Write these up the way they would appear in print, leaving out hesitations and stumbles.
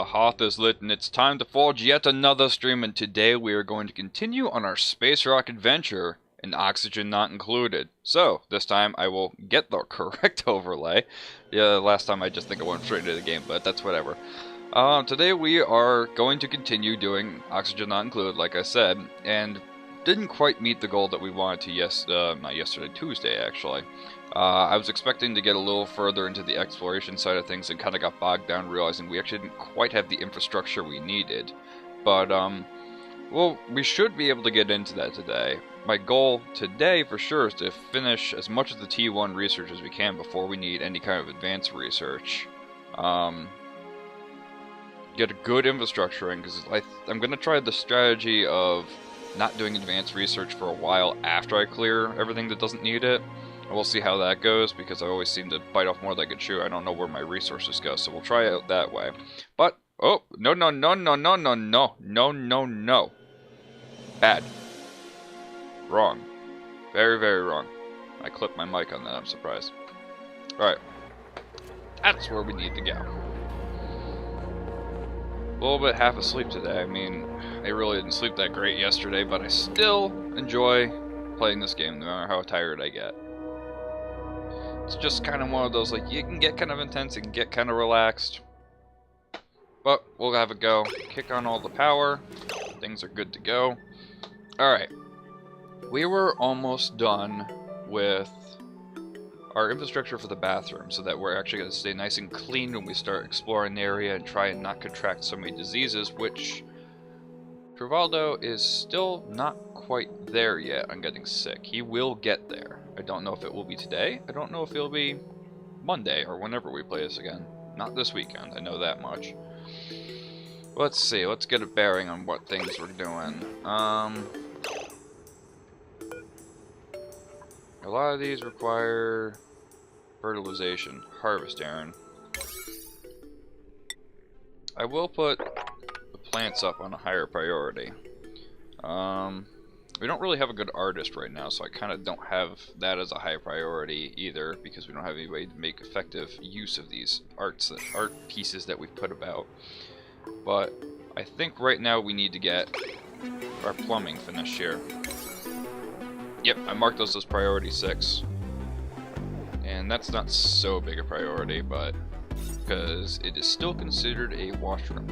hearth is lit and it's time to forge yet another stream, and today we are going to continue on our space rock adventure, and oxygen not included. So, this time I will get the correct overlay. Yeah, last time I just think I went straight into the game, but that's whatever. Today we are going to continue doing oxygen not included, like I said, and didn't quite meet the goal that we wanted to not yesterday, Tuesday actually. I was expecting to get a little further into the exploration side of things and kind of got bogged down realizing we actually didn't quite have the infrastructure we needed. But, well, we should be able to get into that today. My goal today, for sure, is to finish as much of the T1 research as we can before we need any kind of advanced research. Get a good infrastructure in, because I'm going to try the strategy of not doing advanced research for a while after I clear everything that doesn't need it. We'll see how that goes, because I always seem to bite off more than I can chew. I don't know where my resources go, so we'll try it that way. But, oh, no, no, no, no, no, no, no, no, no, no. Bad. Wrong. Very, very wrong. I clipped my mic on that, I'm surprised. Alright. That's where we need to go. A little bit half asleep today. I mean, I really didn't sleep that great yesterday, but I still enjoy playing this game no matter how tired I get. It's just kind of one of those, like, you can get kind of intense, you can get kind of relaxed. But we'll have a go. Kick on all the power. Things are good to go. Alright. We were almost done with our infrastructure for the bathroom, so that we're actually going to stay nice and clean when we start exploring the area and try and not contract so many diseases, which Trivaldo is still not quite there yet on getting sick. He will get there. I don't know if it will be today. I don't know if it'll be Monday or whenever we play this again. Not this weekend, I know that much. Let's see, let's get a bearing on what things we're doing. A lot of these require fertilization. Harvest, Aaron. I will put the plants up on a higher priority. We don't really have a good artist right now, so I kind of don't have that as a high priority either, because we don't have any way to make effective use of these art pieces that we've put about. But I think right now we need to get our plumbing finished here. Yep, I marked those as priority 6. And that's not so big a priority, but because it is still considered a washroom.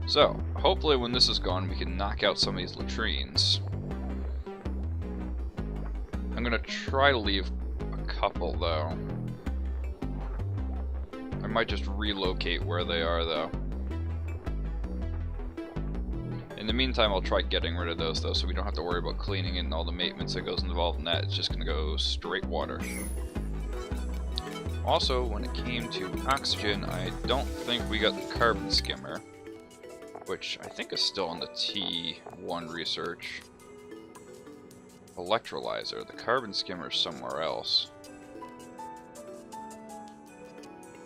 So, hopefully when this is gone, we can knock out some of these latrines. I'm gonna try to leave a couple, though. I might just relocate where they are, though. In the meantime, I'll try getting rid of those, though, so we don't have to worry about cleaning and all the maintenance that goes involved in that. It's just gonna go straight water. Also, when it came to oxygen, I don't think we got the carbon skimmer, which I think is still on the T1 research. Electrolyzer. The carbon skimmer is somewhere else.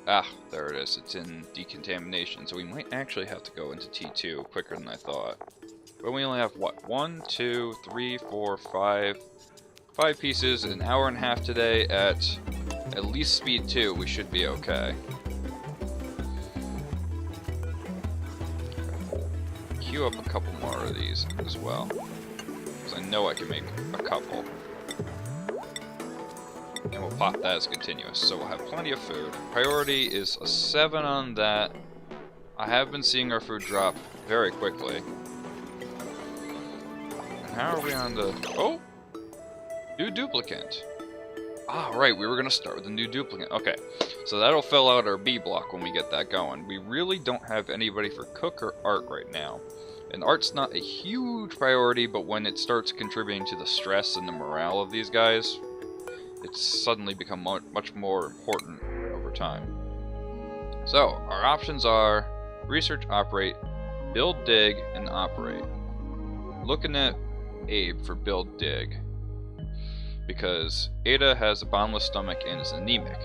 Ah, there it is. It's in decontamination, so we might actually have to go into T2 quicker than I thought. But we only have, what, 1, 2, 3, 4, 5 pieces in an hour and a half today at least speed 2. We should be okay. Queue up a couple more of these as well, because I know I can make a couple. And we'll pop that as continuous, so we'll have plenty of food. Priority is a 7 on that. I have been seeing our food drop very quickly. And how are we on the... Oh! New duplicant. Ah, right, we were going to start with a new duplicant. Okay, so that'll fill out our B block when we get that going. We really don't have anybody for cook or art right now. And art's not a huge priority, but when it starts contributing to the stress and the morale of these guys, it's suddenly become much more important over time. So, our options are research, operate, build, dig, and operate. Looking at Abe for build, dig, because Ada has a bottomless stomach and is anemic.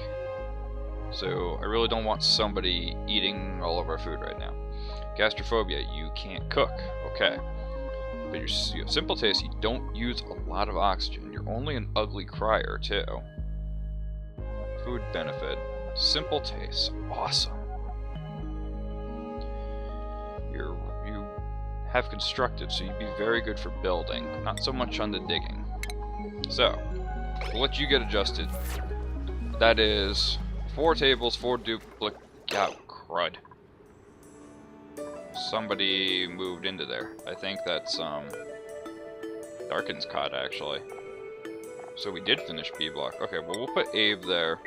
So, I really don't want somebody eating all of our food right now. Gastrophobia, you can't cook. Okay. But you have simple taste, you don't use a lot of oxygen. You're only an ugly crier, too. Food benefit. Simple taste. Awesome. have constructed, so you'd be very good for building, not so much on the digging. So, we'll let you get adjusted. That is 4 tables, 4 duplicate. Oh, crud. Somebody moved into there. I think that's Darkin's cot, actually. So we did finish B block. Okay, well, we'll put Abe there.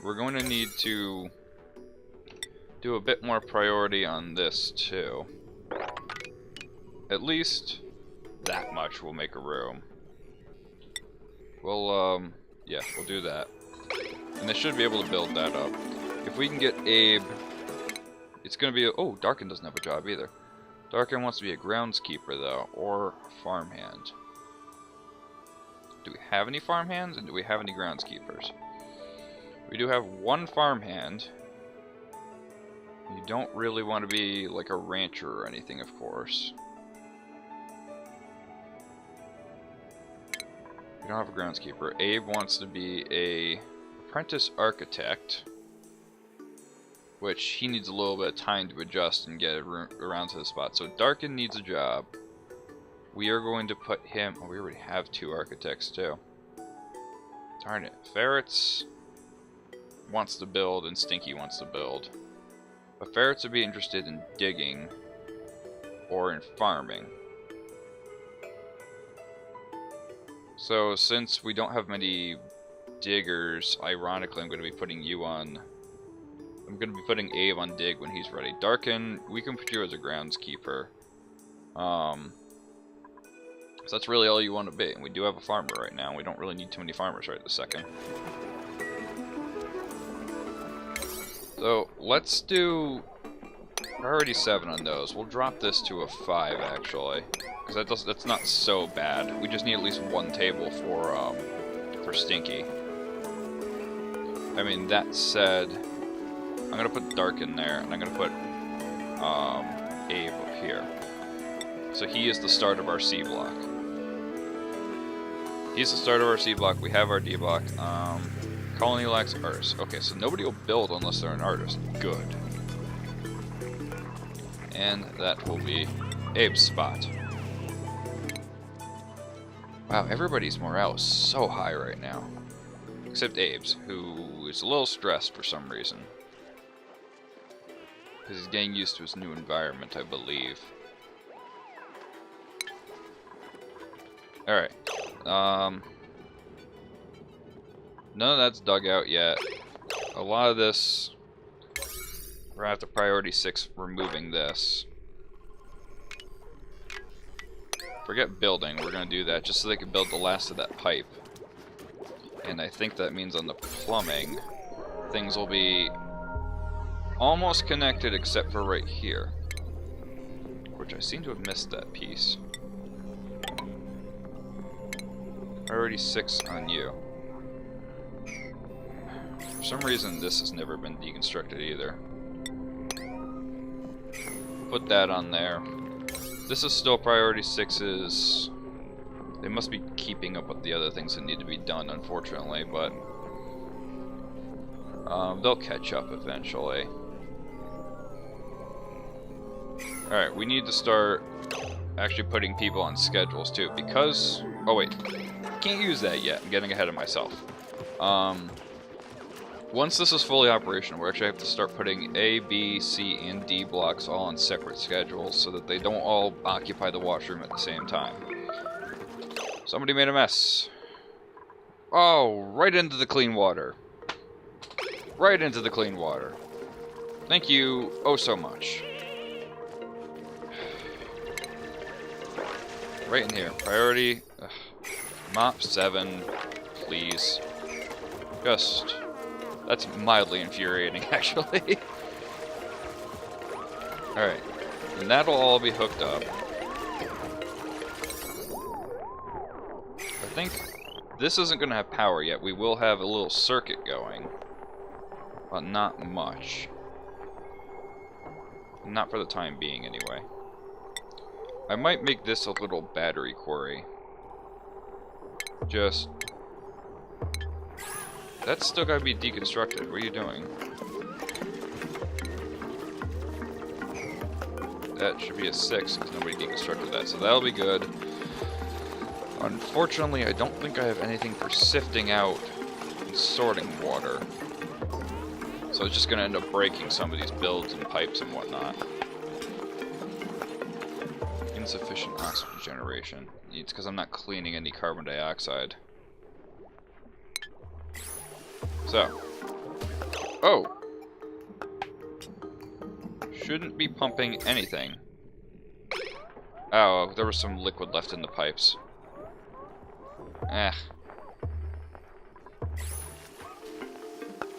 We're going to need to do a bit more priority on this too. At least that much will make a room. We'll yeah, we'll do that. And they should be able to build that up. If we can get Abe, it's gonna be oh, Darkin doesn't have a job either. Darkin wants to be a groundskeeper though, or farmhand. Do we have any farmhands and do we have any groundskeepers? We do have 1 farmhand. You don't really want to be like a rancher or anything, of course. We don't have a groundskeeper. Abe wants to be a apprentice architect, which he needs a little bit of time to adjust and get around to the spot. So Darkin needs a job. We are going to put him... Oh, we already have 2 architects too. Darn it. Ferrets wants to build and Stinky wants to build. But Ferrets would be interested in digging or in farming. So since we don't have many diggers, ironically I'm going to be putting you on... I'm going to be putting Abe on dig when he's ready. Darkin, we can put you as a groundskeeper. So that's really all you want to be. And we do have a farmer right now. We don't really need too many farmers right this second. So let's do priority 7 on those. We'll drop this to a 5 actually, because that's not so bad. We just need at least 1 table for Stinky. I mean, that said, I'm gonna put Dark in there, and I'm gonna put Abe up here. So he is the start of our C block. He's the start of our C block. We have our D block. Colony lacks artists. Okay, so nobody will build unless they're an artist. Good. And that will be Abe's spot. Wow, everybody's morale is so high right now. Except Abe's, who is a little stressed for some reason. Because he's getting used to his new environment, I believe. Alright. None of that's dug out yet. A lot of this, we're gonna have to priority 6 removing this. Forget building, we're gonna do that just so they can build the last of that pipe. And I think that means on the plumbing, things will be almost connected except for right here. Which I seem to have missed that piece. Priority 6 on you. For some reason, this has never been deconstructed either. Put that on there. This is still priority 6's. They must be keeping up with the other things that need to be done, unfortunately, but they'll catch up eventually. Alright, we need to start actually putting people on schedules too, because... Oh wait, can't use that yet. I'm getting ahead of myself. Once this is fully operational, we actually have to start putting A, B, C, and D blocks all on separate schedules so that they don't all occupy the washroom at the same time. Somebody made a mess. Oh, right into the clean water. Right into the clean water. Thank you oh so much. Right in here. Priority. Mop 7, please. Just... That's mildly infuriating, actually. Alright. And that'll all be hooked up. I think this isn't going to have power yet. We will have a little circuit going. But not much. Not for the time being, anyway. I might make this a little battery quarry. Just... That's still gotta be deconstructed. What are you doing? that should be a 6 because nobody deconstructed that, so that'll be good. Unfortunately, I don't think I have anything for sifting out and sorting water. So it's just going to end up breaking some of these builds and pipes and whatnot. Insufficient oxygen generation. It's because I'm not cleaning any carbon dioxide. So. Oh! Shouldn't be pumping anything. Oh, there was some liquid left in the pipes. Eh.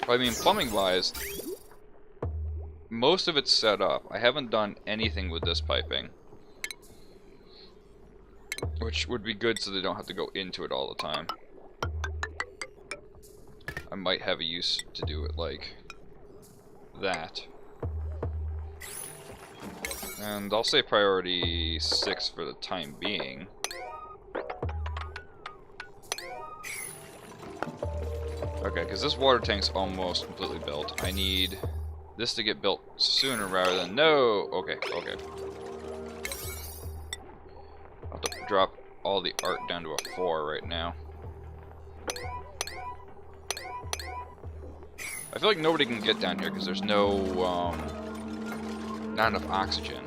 I mean, plumbing-wise, most of it's set up. I haven't done anything with this piping. Which would be good so they don't have to go into it all the time. I might have a use to do it like that. And I'll say priority 6 for the time being. Okay, because this water tank's almost completely built. I need this to get built sooner rather than... No! Okay, okay. I'll have to drop all the art down to a 4 right now. I feel like nobody can get down here because there's no, not enough oxygen.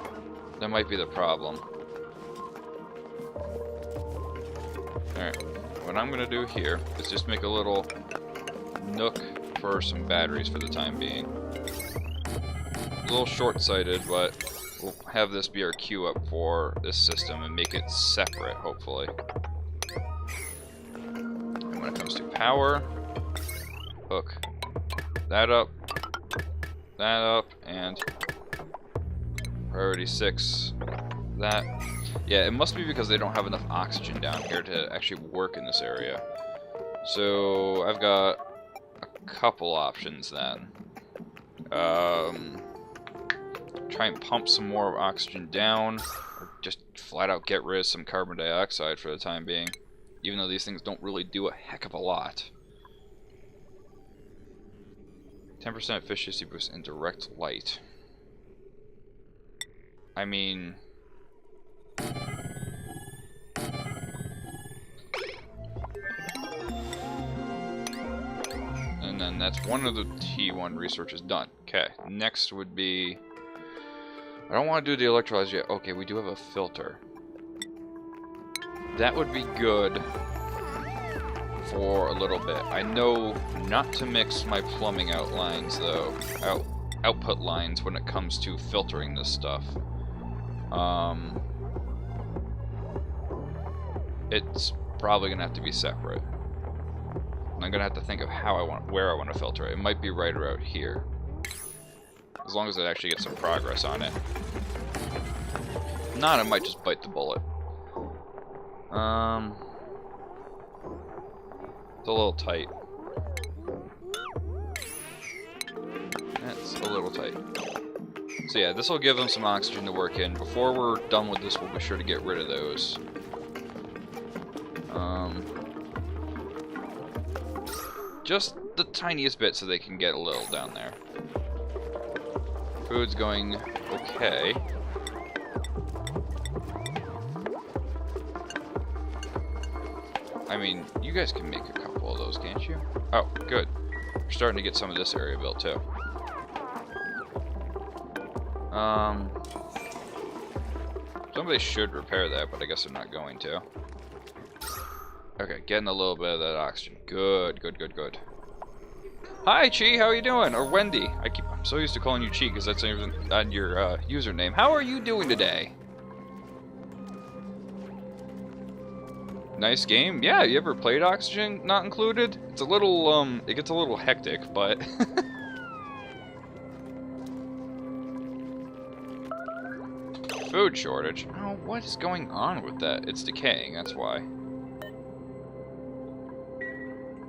That might be the problem. Alright, what I'm gonna do here is just make a little nook for some batteries for the time being. A little short-sighted, but we'll have this be our queue up for this system and make it separate, hopefully. And when it comes to power, hook that up, and priority 6, that. Yeah, it must be because they don't have enough oxygen down here to actually work in this area. So I've got a couple options then. Try and pump some more oxygen down, or just flat out get rid of some carbon dioxide for the time being, even though these things don't really do a heck of a lot. 10% efficiency boost in direct light. I mean... And then that's one of the T1 researches done. Okay, next would be... I don't want to do the electrolyzer yet. Okay, we do have a filter. That would be good for a little bit. I know not to mix my plumbing outlines though, output lines when it comes to filtering this stuff. It's probably gonna have to be separate. I'm gonna have to think of where I want to filter it. It might be right around here, as long as I actually get some progress on it. If not, I might just bite the bullet. It's a little tight. That's a little tight. So yeah, this will give them some oxygen to work in. Before we're done with this, we'll be sure to get rid of those. Just the tiniest bit so they can get a little down there. Food's going okay. I mean, you guys can make a couple of those, can't you? Oh, good. We're starting to get some of this area built too. Somebody should repair that, but I guess they're not going to. Okay, getting a little bit of that oxygen. Good, good, good, good. Hi, Chi. How are you doing? Or Wendy. I'm so used to calling you Chi because that's on your username. How are you doing today? Nice game. Yeah, you ever played Oxygen Not Included? It's a little, it gets a little hectic, but... Food shortage. Oh, what is going on with that? It's decaying, that's why.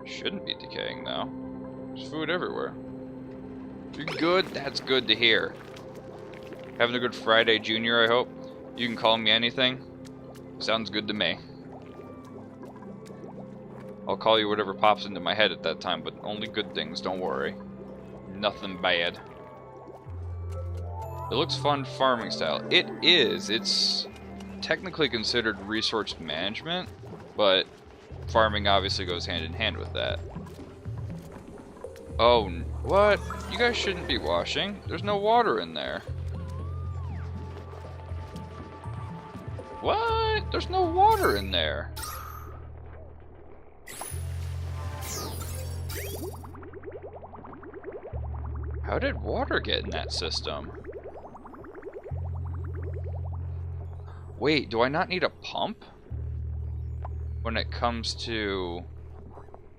Shouldn't be decaying now. There's food everywhere. You're good? That's good to hear. Having a good Friday, Junior, I hope. You can call me anything. Sounds good to me. I'll call you whatever pops into my head at that time, but only good things, don't worry. Nothing bad. It looks fun farming style. It is. It's technically considered resource management, but farming obviously goes hand in hand with that. Oh, what? You guys shouldn't be washing. There's no water in there. What? There's no water in there. How did water get in that system? Wait, do I not need a pump when it comes to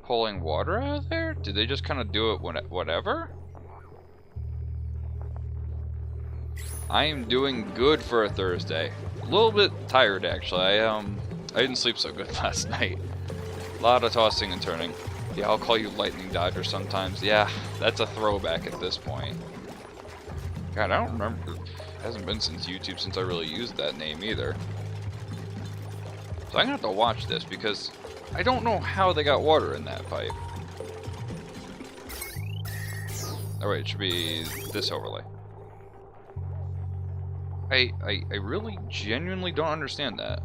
pulling water out of there? Did they just kind of do it whatever? I am doing good for a Thursday. A little bit tired actually. I didn't sleep so good last night. A lot of tossing and turning. Yeah, I'll call you Lightning Dodger sometimes. Yeah, that's a throwback at this point. God, I don't remember. It hasn't been since YouTube since I really used that name either. So I'm gonna have to watch this because I don't know how they got water in that pipe. Oh wait, it should be this overlay. I really genuinely don't understand that.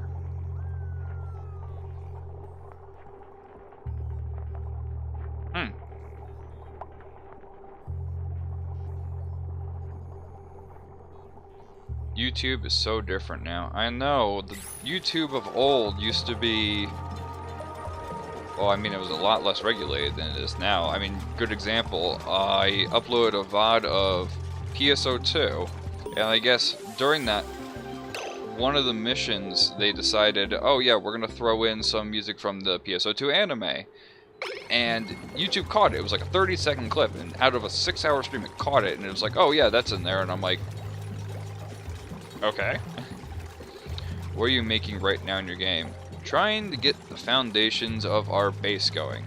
YouTube is so different now. I know, the YouTube of old used to be... Well, I mean, it was a lot less regulated than it is now. I mean, good example, I uploaded a VOD of PSO2, and I guess during that, one of the missions, they decided, oh yeah, we're gonna throw in some music from the PSO2 anime. And YouTube caught it. It was like a 30-second clip, and out of a 6-hour stream, it caught it, and it was like, oh yeah, that's in there, and I'm like, okay. What are you making right now in your game? Trying to get the foundations of our base going.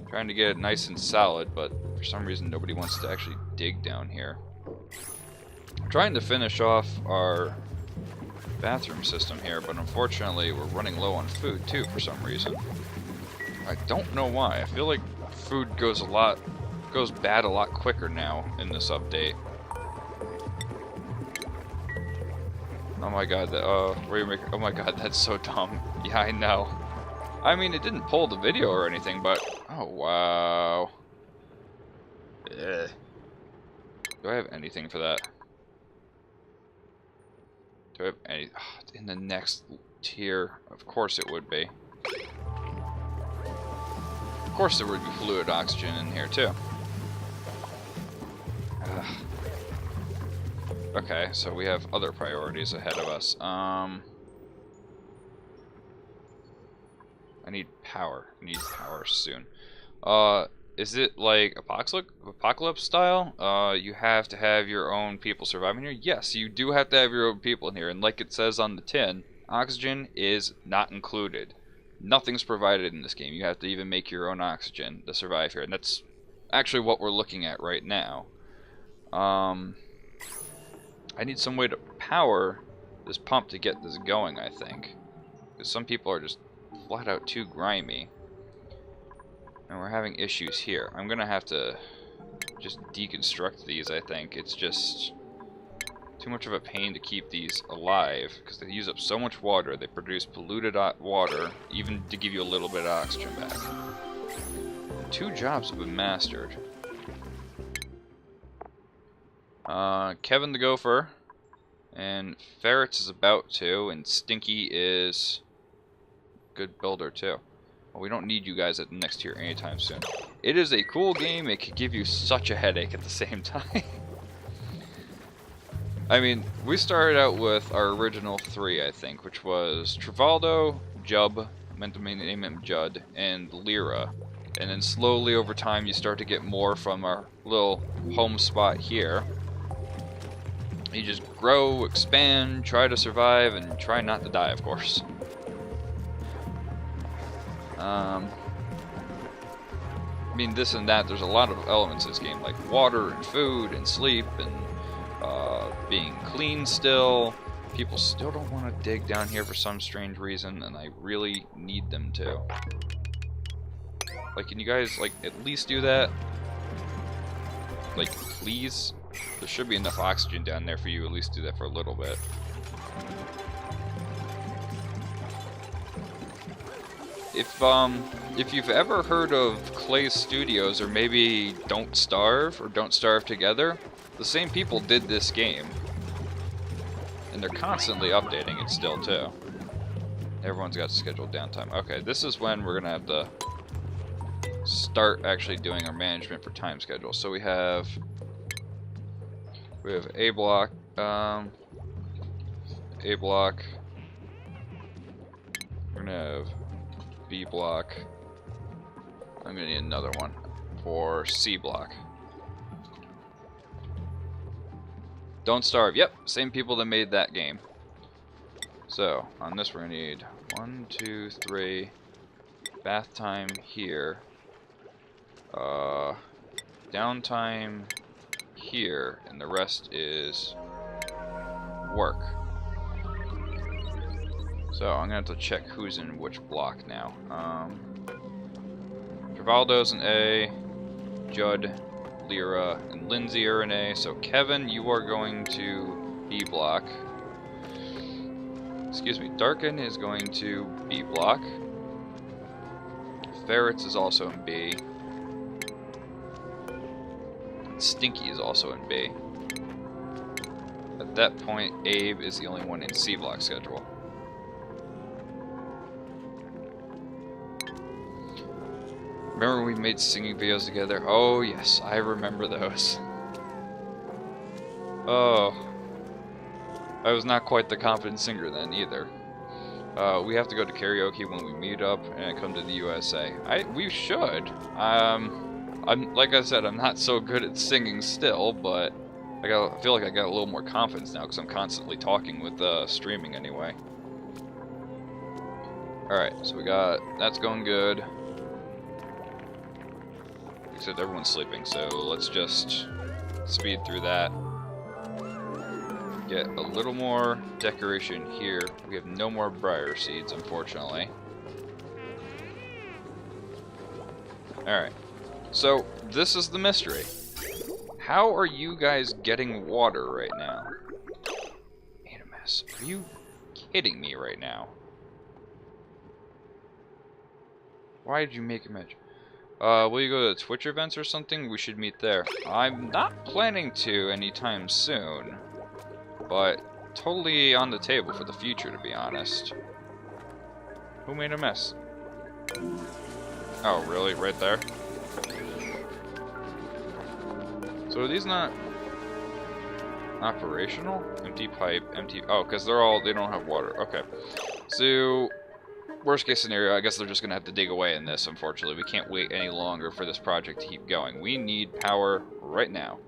Trying to get it nice and solid, but for some reason nobody wants to actually dig down here. I'm trying to finish off our bathroom system here, but unfortunately we're running low on food too for some reason. I don't know why. I feel like food goes bad a lot quicker now in this update. Oh my god, oh my god, that's so dumb. Yeah, I know. I mean, it didn't pull the video or anything, but... Oh, wow. Ugh. Do I have anything for that? Do I have any... Oh, in the next tier, of course it would be. Of course there would be fluid oxygen in here, too. Ugh. Okay, so we have other priorities ahead of us. I need power. I need power soon. Is it like apocalypse style? You have to have your own people surviving here? Yes, you do have to have your own people in here. And like it says on the tin, oxygen is not included. Nothing's provided in this game. You have to even make your own oxygen to survive here. And that's actually what we're looking at right now. I need some way to power this pump to get this going, I think. Because some people are just flat out too grimy. And we're having issues here. I'm gonna have to just deconstruct these, I think. It's just too much of a pain to keep these alive, because they use up so much water. They produce polluted water, even to give you a little bit of oxygen back. 2 jobs have been mastered. Kevin the Gopher, and Ferrets is about to, and Stinky is good builder too. Well, we don't need you guys at the next tier anytime soon. It is a cool game. It could give you such a headache at the same time. I mean, we started out with our original 3, I think, which was Trivaldo, Jub, meant to name him Judd, and Lyra. And then slowly over time you start to get more from our little home spot here. You just grow, expand, try to survive, and try not to die, of course. I mean, this and that, there's a lot of elements in this game, like water and food and sleep and being clean still. People still don't want to dig down here for some strange reason, and I really need them to. Like, can you guys, like, at least do that? Like, please? There should be enough oxygen down there for you to at least do that for a little bit. If you've ever heard of Clay's Studios, or maybe Don't Starve, or Don't Starve Together, the same people did this game. And they're constantly updating it still, too. Everyone's got scheduled downtime. Okay, this is when we're gonna have to start actually doing our management for time schedule. So we have A block, A block. We're gonna have B block. I'm gonna need another one for C block. Don't Starve. Yep, same people that made that game. So on this we're gonna need 1, 2, 3. Bath time here. Downtime here, and the rest is work. So I'm gonna have to check who's in which block now. Travaldo's in A, Judd, Lyra, and Lindsay are in A. So Kevin, you are going to B block. Excuse me, Darkin is going to B block. Ferrets is also in B. Stinky is also in B. At that point, Abe is the only one in C block schedule. Remember we made singing videos together? Oh yes, I remember those. Oh. I was not quite the confident singer then either. We have to go to karaoke when we meet up and come to the USA. We should. I'm like I said, I'm not so good at singing still, but I feel like I got a little more confidence now because I'm constantly talking with streaming anyway. Alright, so that's going good. Except everyone's sleeping, so let's just speed through that. Get a little more decoration here. We have no more briar seeds, unfortunately. Alright. So, this is the mystery. How are you guys getting water right now? Made a mess. Are you kidding me right now? Why did you make a mess? Will you go to Twitch events or something? We should meet there. I'm not planning to anytime soon, but totally on the table for the future, to be honest. Who made a mess? Oh, really? Right there? So are these not operational? Empty pipe, empty... Oh, because they don't have water. Okay. So, worst case scenario, I guess they're just going to have to dig away in this, unfortunately. We can't wait any longer for this project to keep going. We need power right now.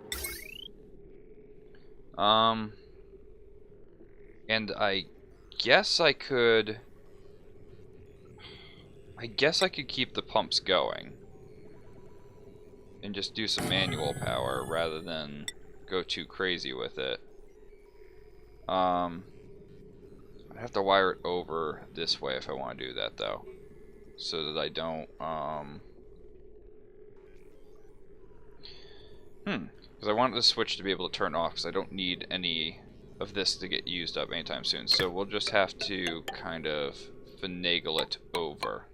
And I guess I could keep the pumps going and just do some manual power rather than go too crazy with it. I have to wire it over this way if I want to do that, though, so that I don't because I want the switch to be able to turn off, because I don't need any of this to get used up anytime soon. So we'll just have to kind of finagle it over.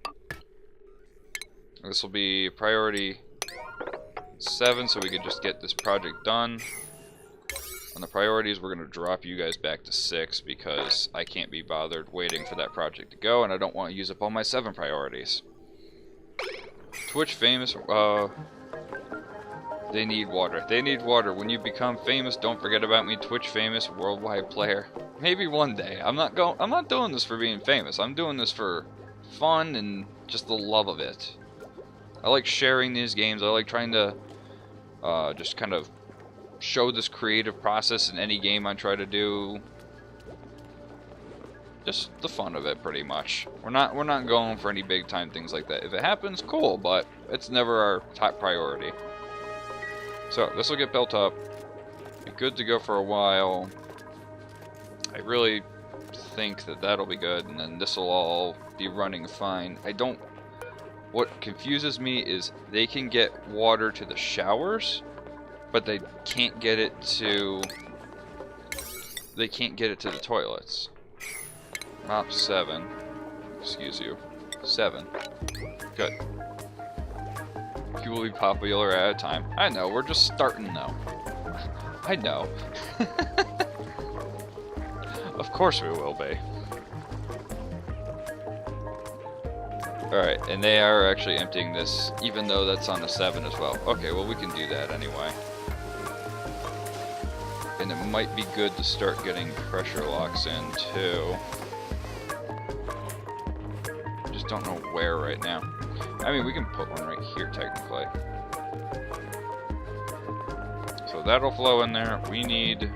This will be priority 7, so we could just get this project done. On the priorities, we're going to drop you guys back to 6 because I can't be bothered waiting for that project to go, and I don't want to use up all my 7 priorities. Twitch famous, they need water. They need water. When you become famous, don't forget about me. Twitch famous, worldwide player. Maybe one day. I'm not doing this for being famous. I'm doing this for fun and just the love of it. I like sharing these games. I like trying to just kind of show this creative process in any game I try to do. Just the fun of it, pretty much. We're not going for any big time things like that. If it happens, cool, but it's never our top priority. So this will get built up. Be good to go for a while. I really think that that'll be good, and then this will all be running fine. What confuses me is they can get water to the showers, but they can't get it to... They can't get it to the toilets. Mop 7. Excuse you. 7. Good. You will be popular at a time. I know, we're just starting though. I know. Of course we will be. Alright, and they are actually emptying this, even though that's on a 7 as well. Okay, well we can do that anyway. And it might be good to start getting pressure locks in too. Just don't know where right now. I mean, we can put one right here technically. So that'll flow in there. We need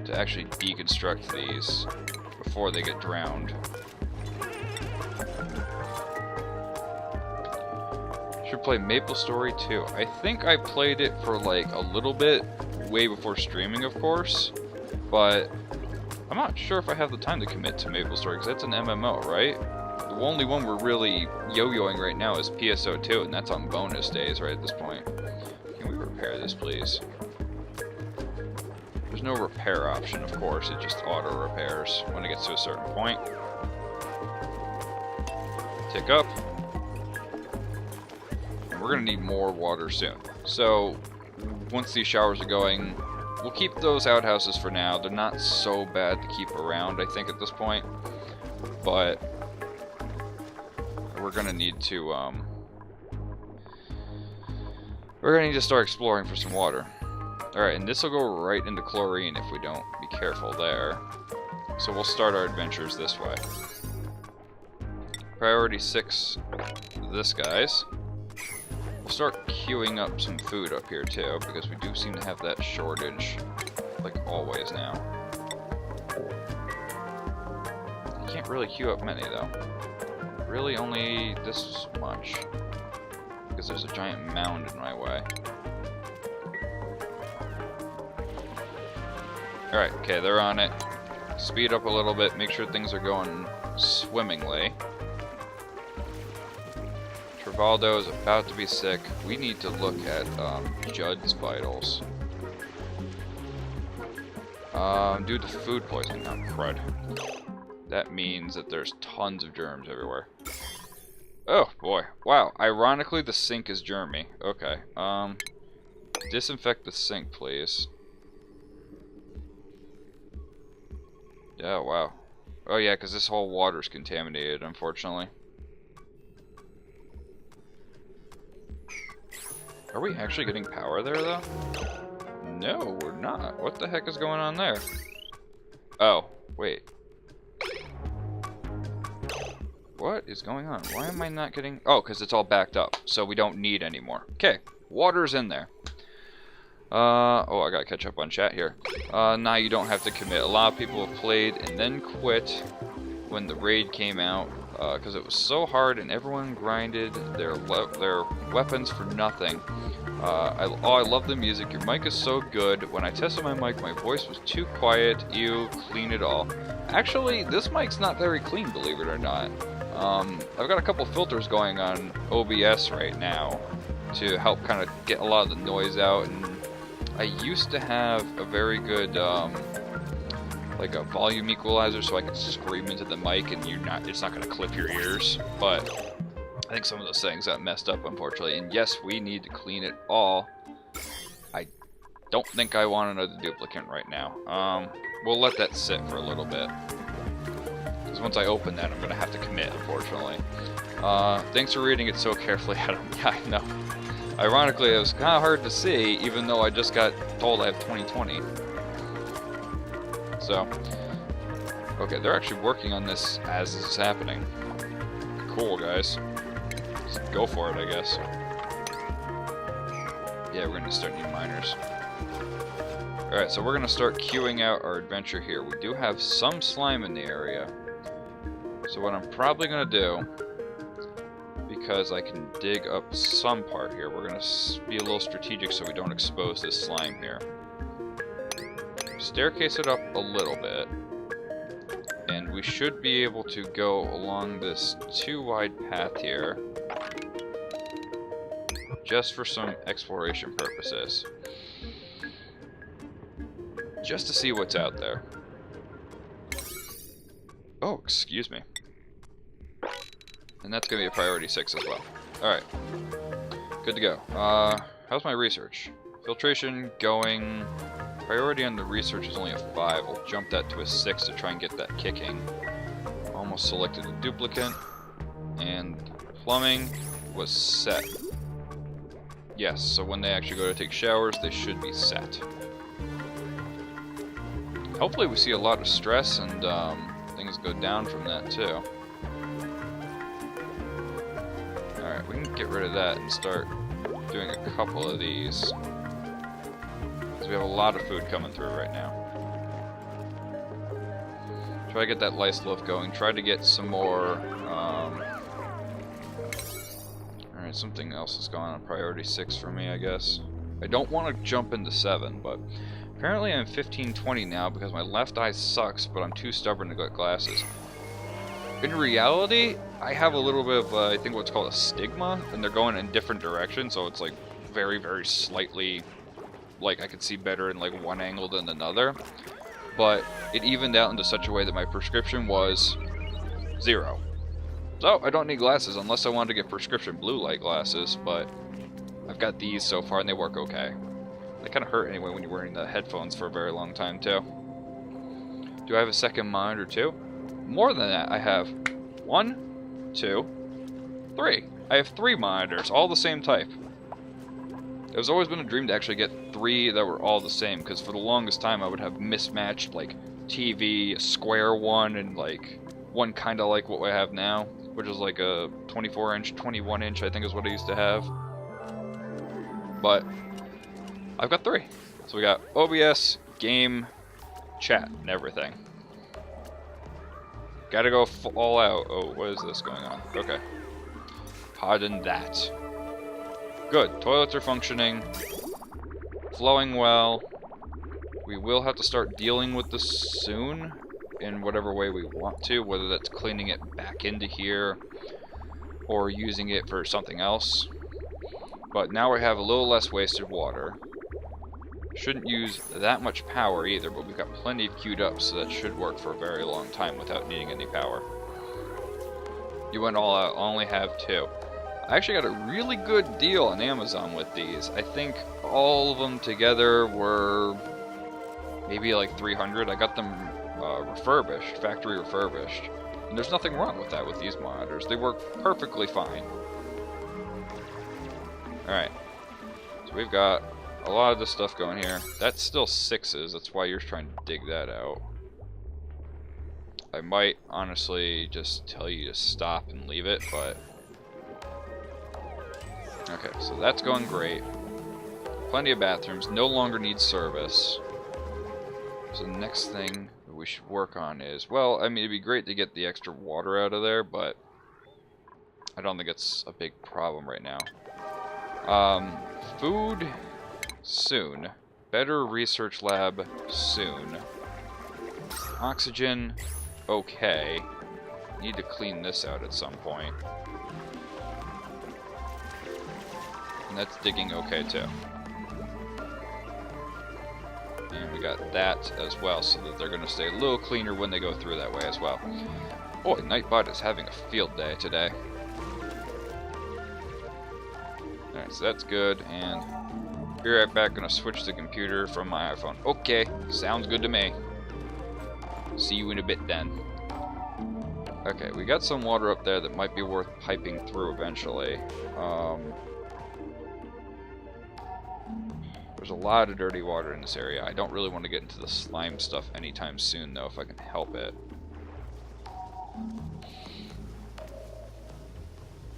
to actually deconstruct these before they get drowned. Should play Maple Story 2. I think I played it for like a little bit, way before streaming of course, but I'm not sure if I have the time to commit to Maple Story, because that's an MMO, right? The only one we're really yo-yoing right now is PSO2, and that's on bonus days right at this point. Can we repair this, please? There's no repair option, of course, it just auto repairs when it gets to a certain point. Tick up. And we're gonna need more water soon. So, once these showers are going, we'll keep those outhouses for now. They're not so bad to keep around, I think, at this point. But we're gonna need to start exploring for some water. Alright, and this will go right into chlorine if we don't be careful there. So we'll start our adventures this way. Priority 6, this guys. We'll start queuing up some food up here too, because we do seem to have that shortage, like always now. I can't really queue up many though. Really only this much, because there's a giant mound in my way. Alright, okay, they're on it. Speed up a little bit, make sure things are going swimmingly. Trivaldo is about to be sick. We need to look at Judd's vitals. Due to food poisoning, not crud. That means that there's tons of germs everywhere. Oh boy, wow. Ironically, the sink is germy. Okay, disinfect the sink, please. Yeah, wow. Oh yeah, because this whole water's contaminated, unfortunately. Are we actually getting power there, though? No, we're not. What the heck is going on there? Oh, wait. What is going on? Why am I not getting... Oh, because it's all backed up, so we don't need any more. Okay, water's in there. Oh, I gotta catch up on chat here. Now you don't have to commit. A lot of people have played and then quit when the raid came out, because it was so hard and everyone grinded their weapons for nothing. I love the music. Your mic is so good. When I tested my mic, my voice was too quiet. Ew, clean it all. Actually, this mic's not very clean, believe it or not. I've got a couple filters going on OBS right now to help kind of get a lot of the noise out, and I used to have a very good like a volume equalizer, so I could scream into the mic and it's not going to clip your ears. But I think some of those settings got messed up, unfortunately. And yes, we need to clean it all. I don't think I want another duplicant right now. We'll let that sit for a little bit, because once I open that, I'm going to have to commit, unfortunately. Thanks for reading it so carefully, Adam. Yeah, I know. Ironically, it was kind of hard to see, even though I just got told I have 20/20. So, okay, they're actually working on this as this is happening. Cool, guys. Just go for it, I guess. Yeah, we're gonna start needing miners. Alright, so we're gonna start queuing out our adventure here. We do have some slime in the area. So what I'm probably gonna do, because I can dig up some part here, we're gonna be a little strategic so we don't expose this slime here. Staircase it up a little bit, and we should be able to go along this too wide path here, just for some exploration purposes. just to see what's out there. Oh, excuse me. And that's going to be a priority 6 as well. Alright. Good to go. How's my research? Filtration going... Priority on the research is only a 5. I'll jump that to a 6 to try and get that kicking. Almost selected a duplicate. And plumbing was set. Yes, so when they actually go to take showers, they should be set. Hopefully we see a lot of stress and things go down from that too. Alright, we can get rid of that and start doing a couple of these. Because we have a lot of food coming through right now. Try to get that lice loaf going. Try to get some more... Alright, something else is going on priority 6 for me, I guess. I don't want to jump into 7, but... Apparently I'm 1520 now because my left eye sucks, but I'm too stubborn to get glasses. In reality, I have a little bit of, I think what's called a stigma, and they're going in different directions, so it's like very, very slightly, like I could see better in like one angle than another. But it evened out into such a way that my prescription was 0. So I don't need glasses unless I wanted to get prescription blue light glasses, but I've got these so far and they work okay. They kind of hurt anyway when you're wearing the headphones for a very long time too. Do I have a second monitor too? More than that, I have 1, 2, 3. I have 3 monitors, all the same type. It was always been a dream to actually get 3 that were all the same, because for the longest time I would have mismatched like TV, a square one, and like one kind of like what I have now, which is like a 24-inch, 21-inch, I think is what I used to have. But I've got 3. So we got OBS, game, chat, and everything. Gotta go all out. Oh, what is this going on? Okay. Pardon that. Good. Toilets are functioning. Flowing well. We will have to start dealing with this soon, in whatever way we want to, whether that's cleaning it back into here, or using it for something else. But now we have a little less wasted water. Shouldn't use that much power either, but we've got plenty queued up, so that should work for a very long time without needing any power. You went all out. I only have 2. I actually got a really good deal on Amazon with these. I think all of them together were maybe like 300. I got them refurbished, factory refurbished. And there's nothing wrong with that with these monitors. They work perfectly fine. Alright. So we've got a lot of this stuff going here. That's still 6s. That's why you're trying to dig that out. I might honestly just tell you to stop and leave it, but... Okay, so that's going great. Plenty of bathrooms. No longer needs service. So the next thing that we should work on is... Well, I mean, it'd be great to get the extra water out of there, but... I don't think it's a big problem right now. Food... soon. Better research lab soon. Oxygen, okay. Need to clean this out at some point. And that's digging okay too. And we got that as well, so that they're going to stay a little cleaner when they go through that way as well. Boy, Nightbot is having a field day today. Alright, so that's good, and... be right back, gonna switch the computer from my iPhone. Okay, sounds good to me. See you in a bit then. Okay, we got some water up there that might be worth piping through eventually. There's a lot of dirty water in this area. I don't really want to get into the slime stuff anytime soon though, if I can help it.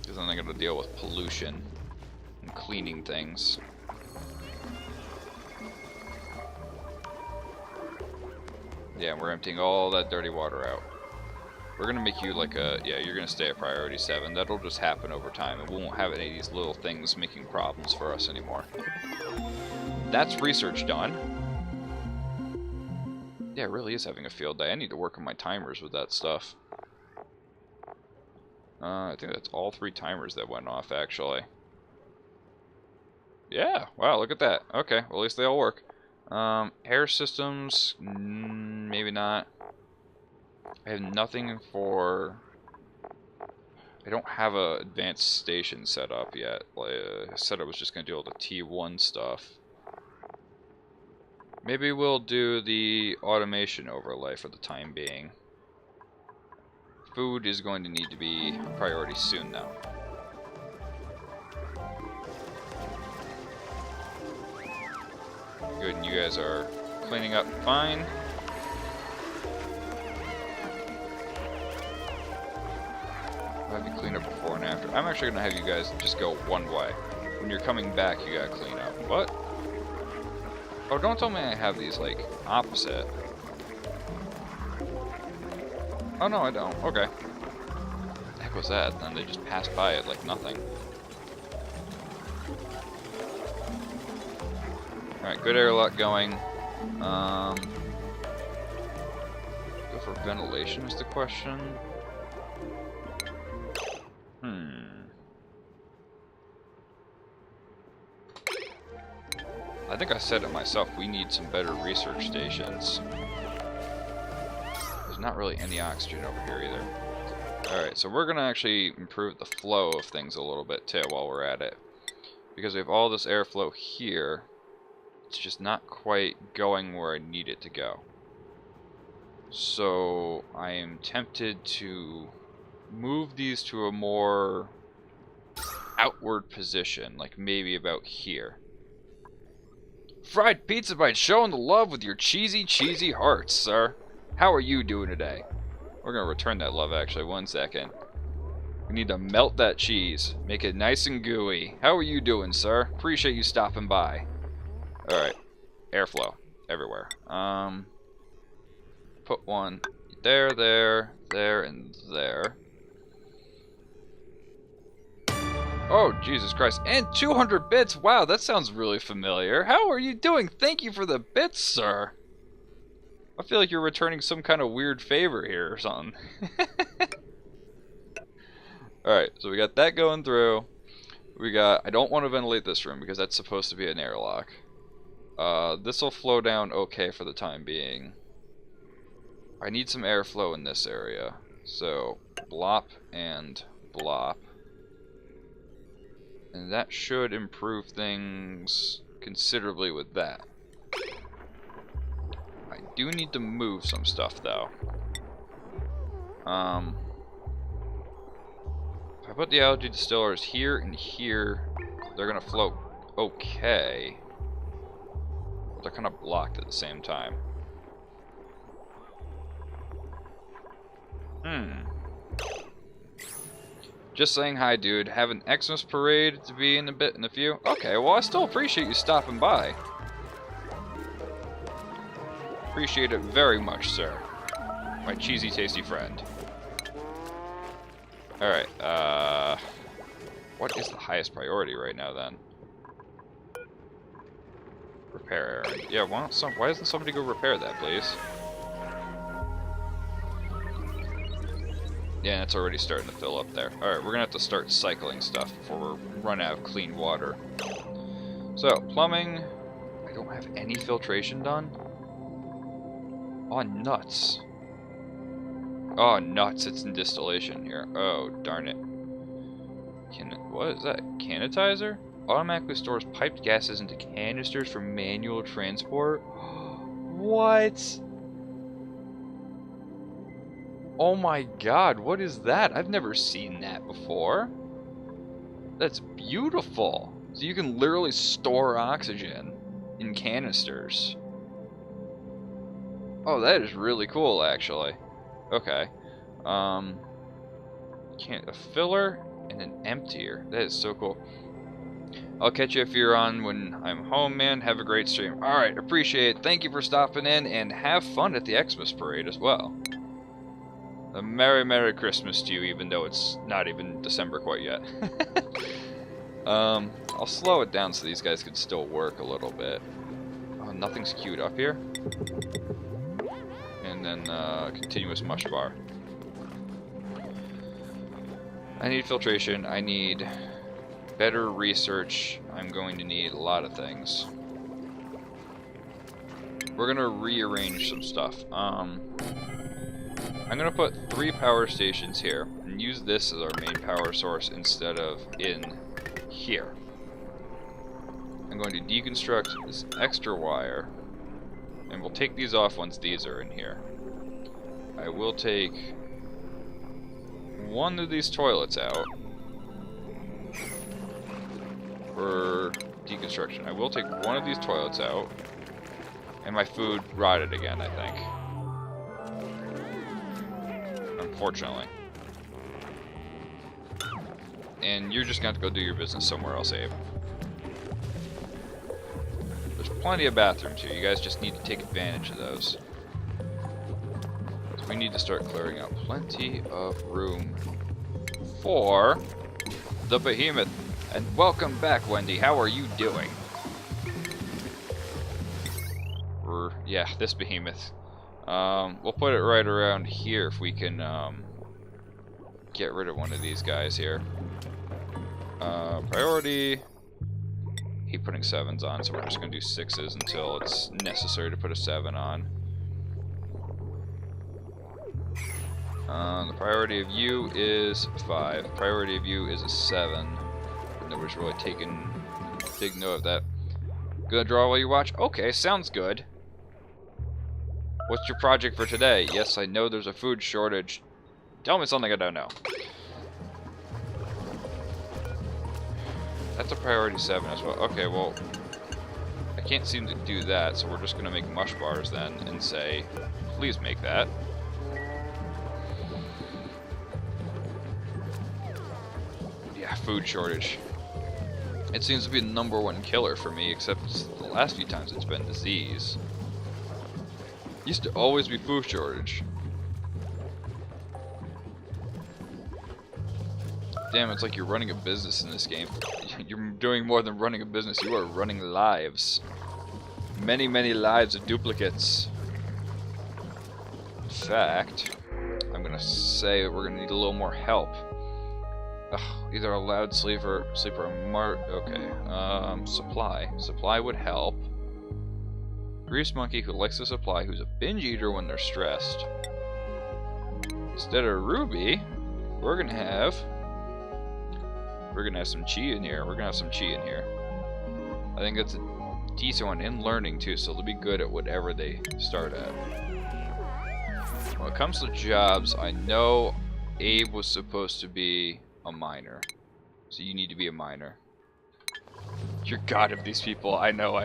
Because then I gotta deal with pollution and cleaning things. Yeah, we're emptying all that dirty water out. We're gonna make you like a... yeah, you're gonna stay at priority 7. That'll just happen over time, and we won't have any of these little things making problems for us anymore. That's research done. Yeah, it really is having a field day. I need to work on my timers with that stuff. I think that's all 3 timers that went off, actually. Yeah, wow, look at that. Okay, well, at least they all work. Air systems, maybe not. I have nothing for... I don't have a advanced station set up yet. I said I was just going to do all the T1 stuff. Maybe we'll do the automation overlay for the time being. Food is going to need to be a priority soon, though. Good, and you guys are cleaning up fine. I'll have you clean up before and after. I'm actually going to have you guys just go one way. When you're coming back, you gotta clean up. What? Oh, don't tell me I have these, like, opposite. Oh, no, I don't. Okay. What the heck was that? Then they just passed by it like nothing. Alright, good airlock going. Go for ventilation is the question. I think I said it myself, we need some better research stations. There's not really any oxygen over here either. Alright, so we're going to actually improve the flow of things a little bit too while we're at it. Because we have all this airflow here, it's just not quite going where I need it to go. So I am tempted to move these to a more outward position, like maybe about here. Fried pizza bites showing the love with your cheesy, cheesy hearts, sir. How are you doing today? We're going to return that love, actually. 1 second. We need to melt that cheese. Make it nice and gooey. How are you doing, sir? Appreciate you stopping by. Alright. Airflow. Everywhere. Put one there, there, there, and there. Oh, Jesus Christ. And 200 bits! Wow, that sounds really familiar. How are you doing? Thank you for the bits, sir. I feel like you're returning some kind of weird favor here or something. Alright, so we got that going through. We got... I don't want to ventilate this room because that's supposed to be an airlock. This will flow down okay for the time being. I need some airflow in this area. So, blop and blop. And that should improve things considerably with that. I do need to move some stuff, though. If I put the algae distillers here and here, they're gonna float okay. But they're kind of blocked at the same time. Just saying hi, dude. Have an Xmas parade to be in a few. Okay, well, I still appreciate you stopping by. Appreciate it very much, sir. My cheesy, tasty friend. Alright, what is the highest priority right now, then? Repair errand. Yeah, why doesn't somebody go repair that, please? Yeah, it's already starting to fill up there. Alright, we're gonna have to start cycling stuff before we run out of clean water. So, plumbing. I don't have any filtration done. Oh, nuts. Oh, nuts. It's in distillation here. Oh, darn it. What is that? Canitizer? Automatically stores piped gases into canisters for manual transport? What? Oh my god, what is that? I've never seen that before. That's beautiful. So you can literally store oxygen in canisters. Oh, that is really cool, actually. Okay. A filler and an emptier. That is so cool. I'll catch you if you're on when I'm home, man. Have a great stream. Alright, appreciate it. Thank you for stopping in, and have fun at the Xmas parade as well. A Merry, Merry Christmas to you, even though it's not even December quite yet. I'll slow it down so these guys can still work a little bit. Oh, nothing's queued up here. And then, continuous mush bar. I need filtration. I need better research. I'm going to need a lot of things. we're gonna rearrange some stuff. I'm gonna put 3 power stations here and use this as our main power source instead of in here. I'm going to deconstruct this extra wire, and we'll take these off once these are in here. I will take one of these toilets out for deconstruction. I will take one of these toilets out, and my food rotted again, I think. Unfortunately. And you're just going to have to go do your business somewhere else, Abe. There's plenty of bathrooms here. You guys just need to take advantage of those. So we need to start clearing out plenty of room for the behemoth. And welcome back, Wendy. How are you doing? Yeah, this behemoth. We'll put it right around here if we can get rid of one of these guys here. Priority. Keep putting 7s on, so we're just going to do 6s until it's necessary to put a 7 on. The priority of you is 5. Priority of you is a 7. Nobody's really taking big note of that. Gonna draw while you watch? Okay, sounds good. What's your project for today? Yes, I know there's a food shortage. Tell me something I don't know. That's a priority 7 as well. Okay, well, I can't seem to do that, so we're just gonna make mush bars then and say, please make that. Yeah, food shortage. It seems to be the #1 killer for me, except the last few times it's been disease. Used to always be food shortage. Damn, it's like you're running a business in this game. You're doing more than running a business, you are running lives. Many, many lives of duplicates. In fact, I'm gonna say that we're gonna need a little more help. Ugh, either a loud sleeper or okay. Supply. Supply would help. Grease monkey who likes to supply, who's a binge eater when they're stressed. Instead of Ruby, we're gonna have some chi in here. I think that's a decent one in learning too, so they'll be good at whatever they start at. When it comes to jobs, I know Abe was supposed to be a miner, so you need to be a miner. You're god of these people. I know.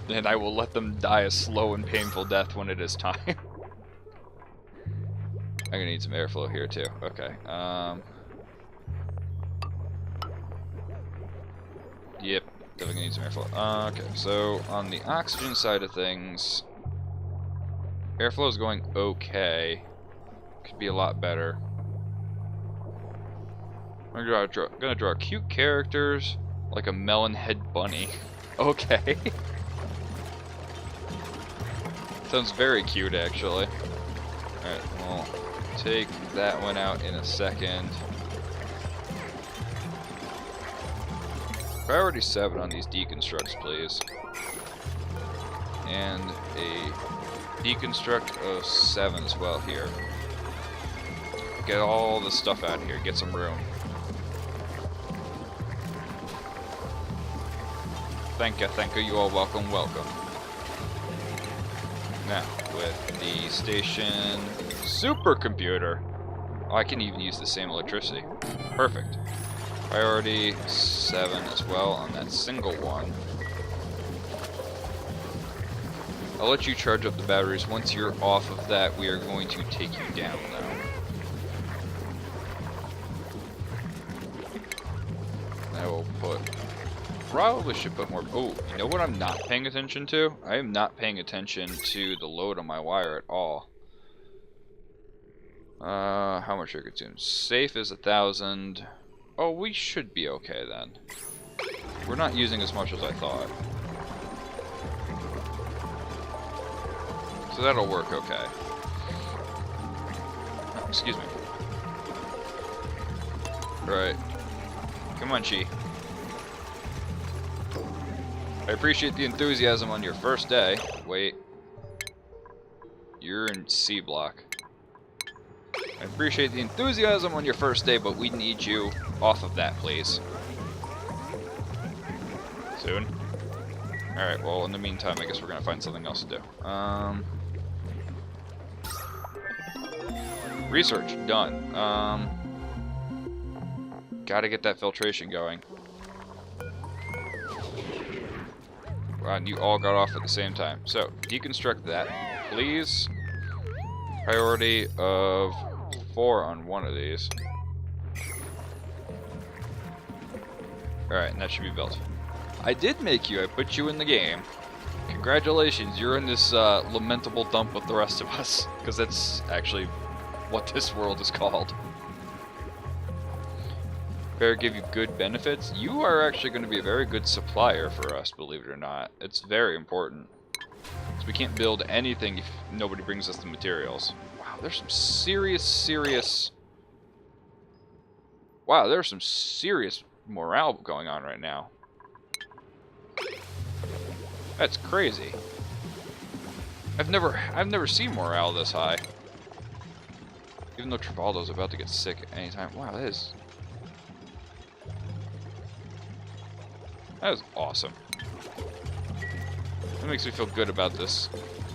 And I will let them die a slow and painful death when it is time. I'm gonna need some airflow here too. Okay. Yep, definitely need some airflow. Okay, so on the oxygen side of things, airflow is going okay. Could be a lot better. I'm gonna draw cute characters like a melon head bunny. Okay. Sounds very cute, actually. Alright, we'll take that one out in a second. Priority 7 on these deconstructs, please. And a deconstruct of 7 as well here. Get all the stuff out of here, get some room. Thank you, you are welcome. Now, with the station supercomputer, oh, I can even use the same electricity. Perfect. Priority 7 as well on that single one. I'll let you charge up the batteries. Once you're off of that, we are going to take you down now. I will probably should put more. Oh, you know what I'm not paying attention to? I am not paying attention to the load on my wire at all. How much I consume? Safe is 1,000. Oh, we should be okay then. We're not using as much as I thought. So that'll work okay. Oh, excuse me. Right. Come on, Chi. I appreciate the enthusiasm on your first day. Wait. You're in C block. I appreciate the enthusiasm on your first day, but we need you off of that, please. Soon? Alright, well, in the meantime, I guess we're gonna find something else to do. Research, done. Gotta get that filtration going. Wow, and you all got off at the same time. So, deconstruct that, please. Priority of 4 on one of these. Alright, and that should be built. I did make you, I put you in the game. Congratulations, you're in this lamentable dump with the rest of us. Because that's actually what this world is called. Better give you good benefits. You are actually going to be a very good supplier for us, believe it or not. It's very important. So we can't build anything if nobody brings us the materials. Wow, there's some serious... Wow, there's some serious morale going on right now. That's crazy. I've never seen morale this high. Even though Travaldo's about to get sick at any time. Wow, that is awesome. That makes me feel good about this,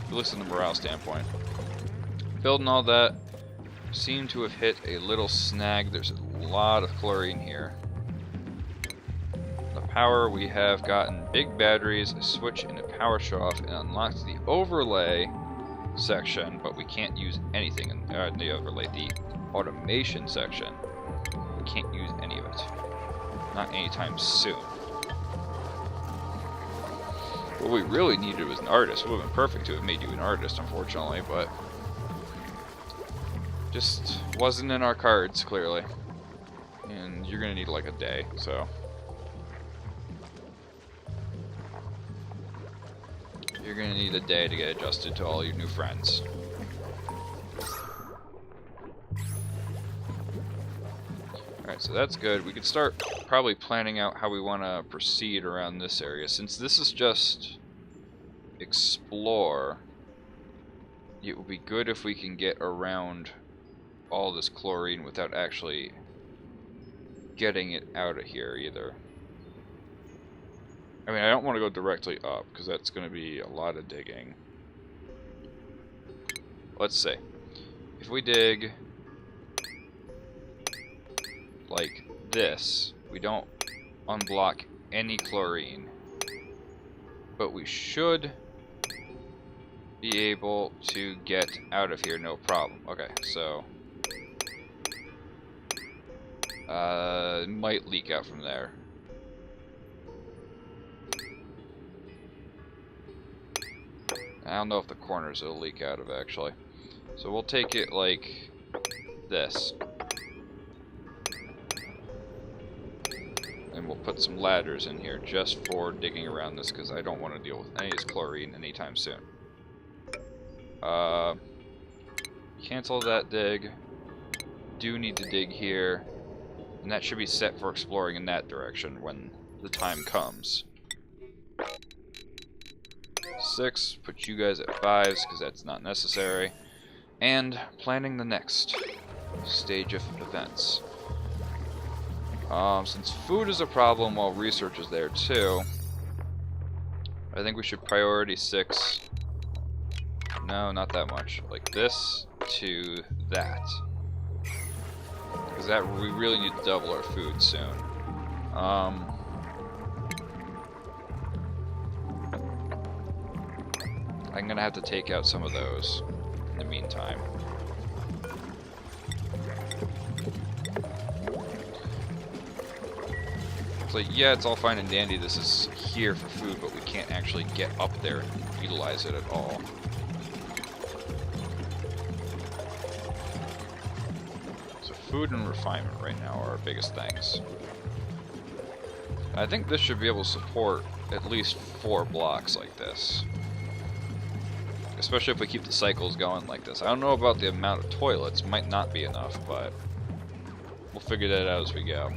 at least in the morale standpoint. Building all that, seem to have hit a little snag. There's a lot of chlorine here. The power, we have gotten big batteries, a switch, and a power shut-off, and unlocks the overlay section, but we can't use anything in the overlay, the automation section. We can't use any of it. Not anytime soon. What we really needed was an artist. It would have been perfect to have made you an artist, unfortunately, but just wasn't in our cards, clearly. And you're gonna need like a day, so you're gonna need a day to get adjusted to all your new friends. Alright, so that's good. We could start probably planning out how we want to proceed around this area. Since this is just explore, it would be good if we can get around all this chlorine without actually getting it out of here either. I mean, I don't want to go directly up, because that's going to be a lot of digging. Let's see. If we dig like this, we don't unblock any chlorine. But we should be able to get out of here, no problem. Okay, so it might leak out from there. I don't know if the corners will leak out of, actually. So we'll take it like this. And we'll put some ladders in here just for digging around this, because I don't want to deal with any of this chlorine anytime soon. Cancel that dig. Do need to dig here. And that should be set for exploring in that direction when the time comes. 6, put you guys at 5s, because that's not necessary. And planning the next stage of events. Since food is a problem while research is there too, I think we should priority 6. No, not that much. Like this to that. Because that we really need to double our food soon. I'm gonna have to take out some of those in the meantime. It's like, yeah, it's all fine and dandy, this is here for food, but we can't actually get up there and utilize it at all. So food and refinement right now are our biggest things. I think this should be able to support at least 4 blocks like this. Especially if we keep the cycles going like this. I don't know about the amount of toilets, might not be enough, but we'll figure that out as we go.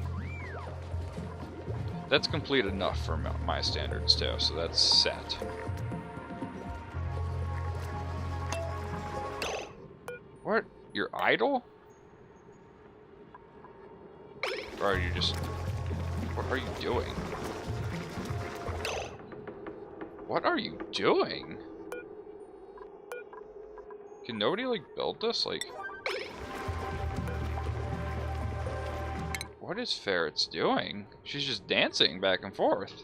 That's complete enough for my standards too, so that's set. You're idle? Or are you just... What are you doing? What are you doing? Can nobody, like, build this? Like... What is Ferret's doing? She's just dancing back and forth.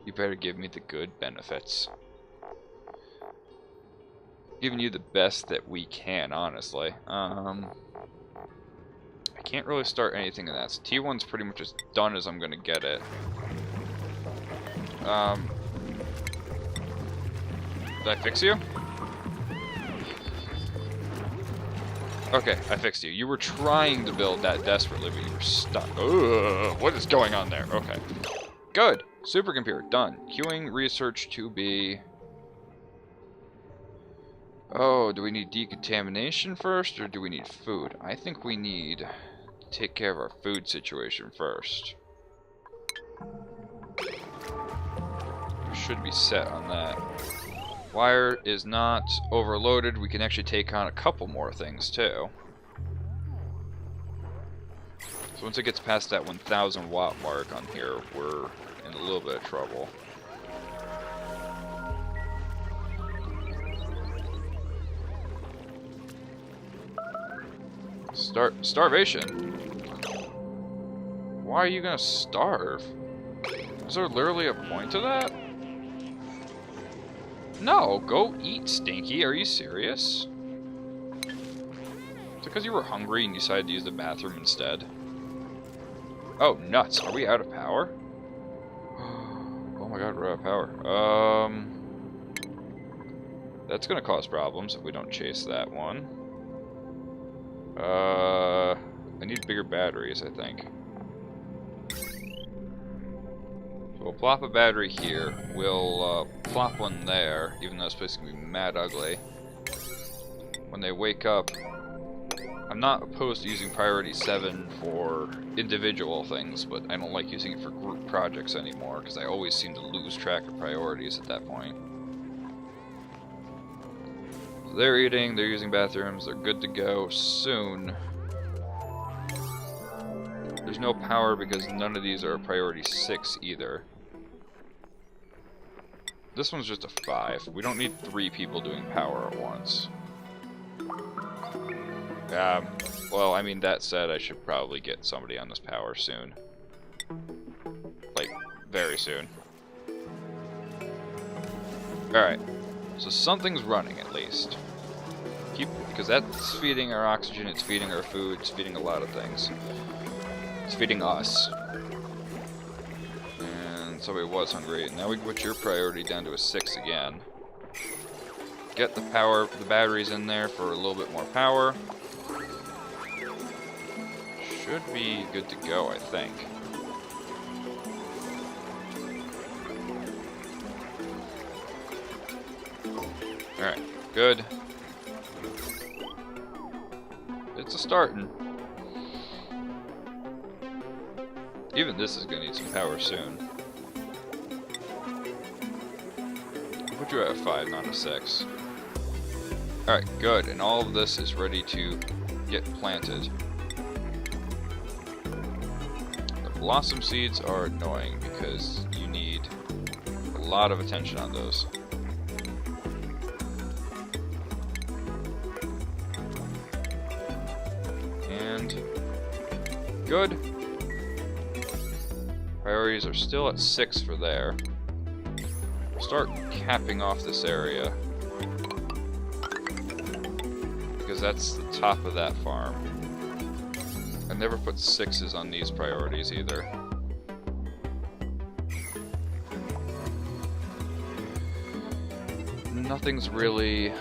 You better give me the good benefits. Giving you the best that we can, honestly. I can't really start anything in that. So T1's pretty much as done as I'm gonna get it. Did I fix you? Okay, I fixed you. You were trying to build that desperately, but you were stuck. Ugh, what is going on there? Okay. Good. Supercomputer, done. Queuing research to be... Oh, do we need decontamination first, or do we need food? I think we need to take care of our food situation first. We should be set on that. Wire is not overloaded. We can actually take on a couple more things, too. So once it gets past that 1,000 watt mark on here, we're in a little bit of trouble. Starvation? Why are you gonna starve? Is there literally a point to that? No, go eat, Stinky. Are you serious? Is it because you were hungry and you decided to use the bathroom instead? Oh, nuts. Are we out of power? Oh my god, we're out of power. That's gonna cause problems if we don't chase that one. I need bigger batteries, I think. So we'll plop a battery here. We'll plop one there, even though this place is going to be mad ugly. When they wake up, I'm not opposed to using priority 7 for individual things, but I don't like using it for group projects anymore, because I always seem to lose track of priorities at that point. So they're eating, they're using bathrooms, they're good to go soon. There's no power because none of these are a priority 6 either. This one's just a 5. We don't need 3 people doing power at once. Well, I mean, that said, I should probably get somebody on this power soon. Like, very soon. Alright, so something's running at least. Because that's feeding our oxygen, it's feeding our food, it's feeding a lot of things. It's feeding us. And somebody was hungry. Now we can put your priority down to a 6 again. Get the power, the batteries in there for a little bit more power. Should be good to go, I think. Alright, good. It's a starting. Even this is going to need some power soon. I'll put you at a 5, not a 6. Alright, good. And all of this is ready to get planted. The blossom seeds are annoying because you need a lot of attention on those. And good. Priorities are still at 6 for there. We'll start capping off this area, because that's the top of that farm. I never put 6s on these priorities either. Nothing's really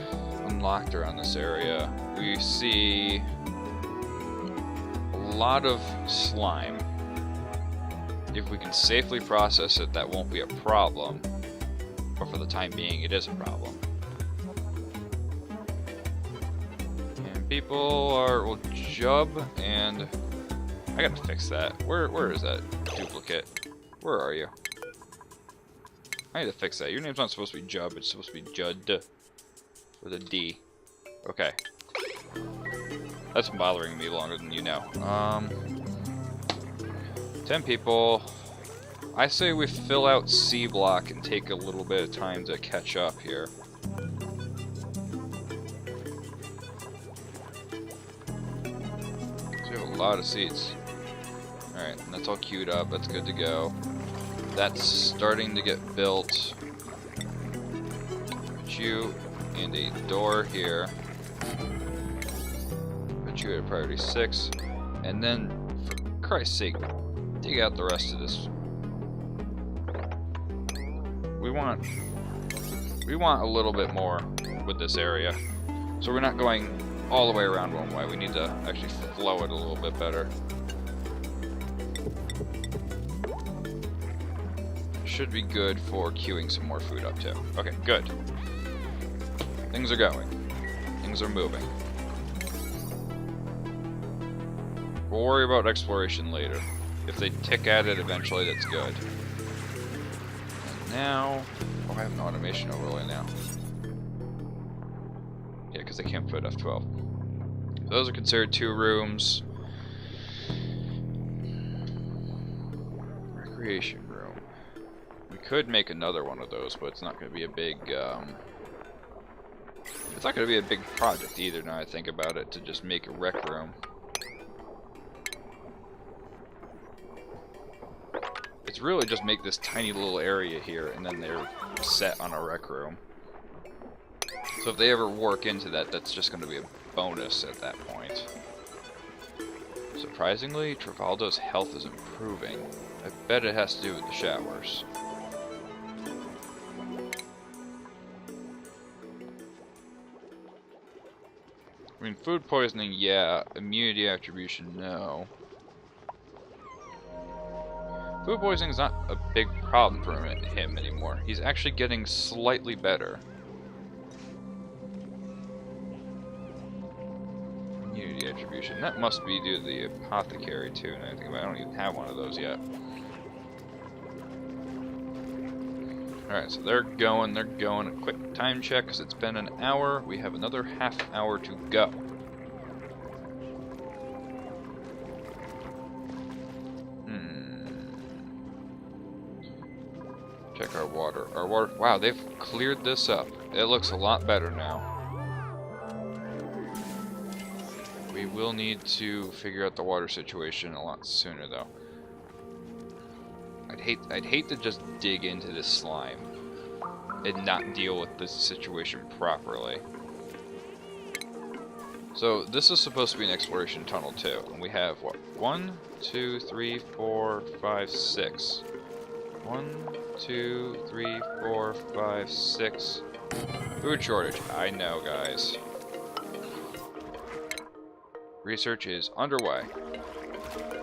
unlocked around this area. We see a lot of slime. If we can safely process it, that won't be a problem. But for the time being, it is a problem. And people are, well, Jub and... I gotta fix that. Where is that duplicate? Where are you? I need to fix that. Your name's not supposed to be Jub, it's supposed to be Judd. With a D. Okay. That's been bothering me longer than you know. 10 people. I say we fill out C block and take a little bit of time to catch up here. So we have a lot of seats. Alright, that's all queued up. That's good to go. That's starting to get built. Put you in a door here. Put you at priority 6. And then, for Christ's sake, dig out the rest of this. We want a little bit more with this area. So we're not going all the way around one way. We need to actually flow it a little bit better. Should be good for queuing some more food up too. Okay, good. Things are going. Things are moving. We'll worry about exploration later. If they tick at it eventually, that's good. And now... Oh, I have an automation overlay now. Yeah, because they can't put F12. Those are considered 2 rooms. Recreation room. We could make another one of those, but it's not going to be a big... It's not going to be a big project either, now I think about it, to just make a rec room. It's really just make this tiny little area here, and then they're set on a rec room. So if they ever work into that, that's just going to be a bonus at that point. Surprisingly, Travaldo's health is improving. I bet it has to do with the showers. I mean, food poisoning, yeah. Immunity attribution, no. Food poisoning is not a big problem for him anymore. He's actually getting slightly better. Immunity attribution. That must be due to the apothecary too. And I don't even have one of those yet. Alright, so they're going. A quick time check because it's been an hour. We have another half hour to go. Check our water. Wow, they've cleared this up. It looks a lot better now. We will need to figure out the water situation a lot sooner, though. I'd hate to just dig into this slime and not deal with this situation properly. So this is supposed to be an exploration tunnel too, and we have what? 1, 2, 3, 4, 5, 6. 1, 2, 3, 4, 5, 6. Food shortage. I know, guys. Research is underway.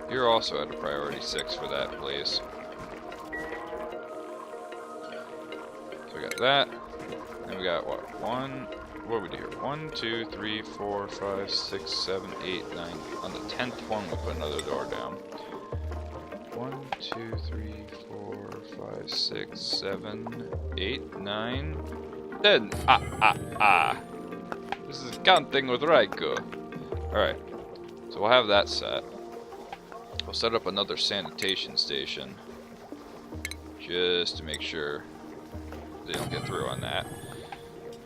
You're also at a priority 6 for that, please. So we got that. And we got what? What do we do here? 1, 2, 3, 4, 5, 6, 7, 8, 9. On the 10th one, we'll put another door down. 1, 2, 3, 4, 5, 6, 7, 8, 9, 10. This is counting with Raikou. Alright. So we'll have that set. We'll set up another sanitation station. Just to make sure they don't get through on that.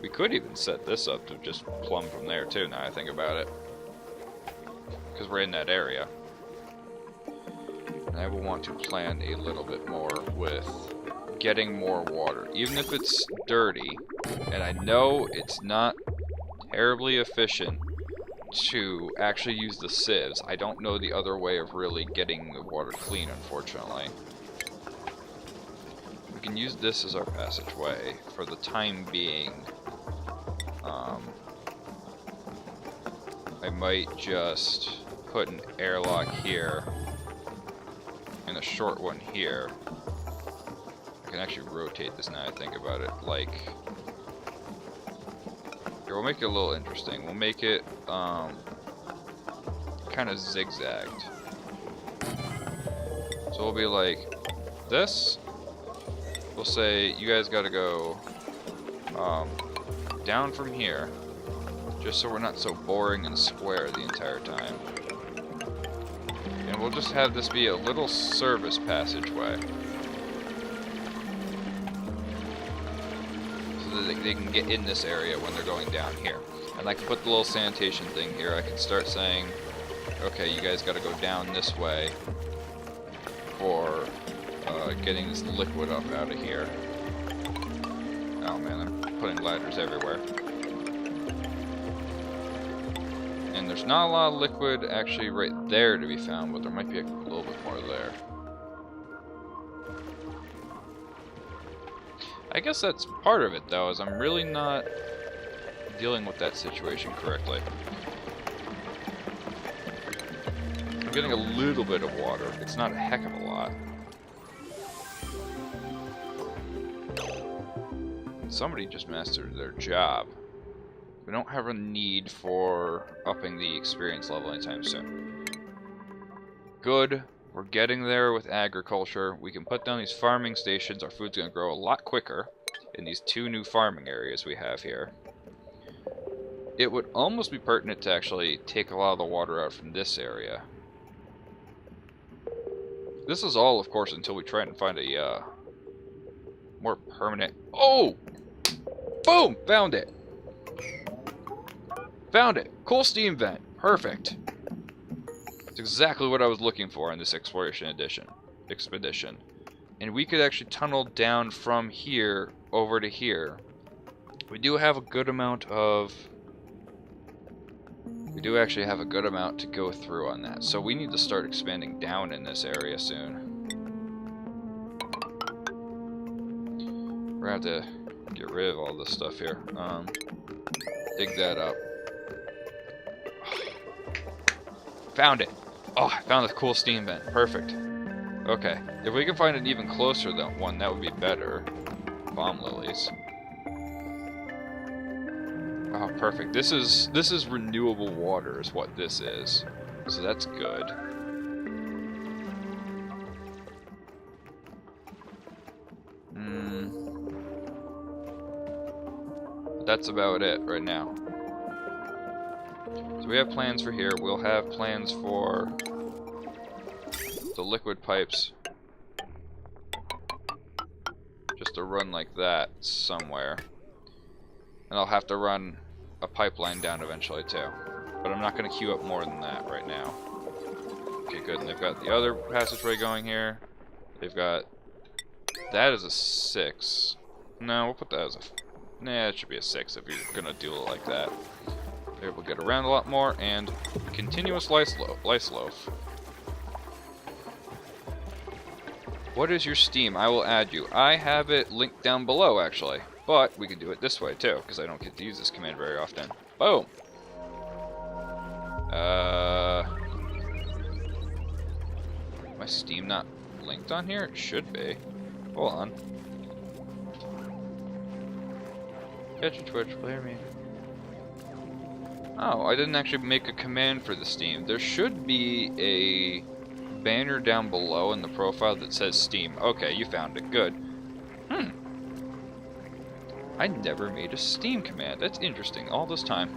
We could even set this up to just plumb from there too, now I think about it. Because we're in that area. And I will want to plan a little bit more with getting more water. Even if it's dirty, and I know it's not terribly efficient to actually use the sieves. I don't know the other way of really getting the water clean, unfortunately. We can use this as our passageway for the time being. I might just put an airlock here and a short one here. I can actually rotate this now I think about it. Like, here, we'll make it a little interesting. We'll make it kind of zigzagged. So we'll be like this. We'll say you guys got to go down from here Just so we're not so boring and square the entire time. And we'll just have this be a little service passageway. So that they can get in this area when they're going down here. And I can put the little sanitation thing here. I can start saying, okay, you guys gotta go down this way for getting this liquid up out of here. Oh man, I'm putting ladders everywhere. And there's not a lot of liquid actually right there to be found, but there might be a little bit more there. I guess that's part of it though, is I'm really not dealing with that situation correctly. I'm getting a little bit of water. It's not a heck of a lot. Somebody just mastered their job. We don't have a need for upping the experience level anytime soon. Good. We're getting there with agriculture. We can put down these farming stations. Our food's going to grow a lot quicker in these 2 new farming areas we have here. It would almost be pertinent to actually take a lot of the water out from this area. This is all, of course, until we try and find a more permanent... Oh! Boom! Found it! Found it! Cool steam vent. Perfect. That's exactly what I was looking for in this expedition. And we could actually tunnel down from here over to here. We do have a good amount of... We do actually have a good amount to go through on that. So we need to start expanding down in this area soon. We're going to have to get rid of all this stuff here. Dig that up. Found it! Oh, I found the cool steam vent. Perfect. Okay. If we can find an even closer one, that would be better. Bomb lilies. Oh, perfect. This is renewable water is what this is. So that's good. That's about it right now. So we have plans for here. We'll have plans for the liquid pipes. Just to run like that somewhere. And I'll have to run a pipeline down eventually too. But I'm not going to queue up more than that right now. Okay, good. And they've got the other passageway going here. They've got... That is a 6. No, we'll put that as a... Nah, it should be a 6 if you're going to do it like that. There, we'll get around a lot more, and continuous lice loaf. What is your Steam? I will add you. I have it linked down below, actually. But we can do it this way, too, because I don't get to use this command very often. Boom! My Steam not linked on here? It should be. Hold on. Catch a Twitch, player me. Oh, I didn't actually make a command for the Steam. There should be a banner down below in the profile that says Steam. Okay, you found it. Good. I never made a Steam command. That's interesting. All this time.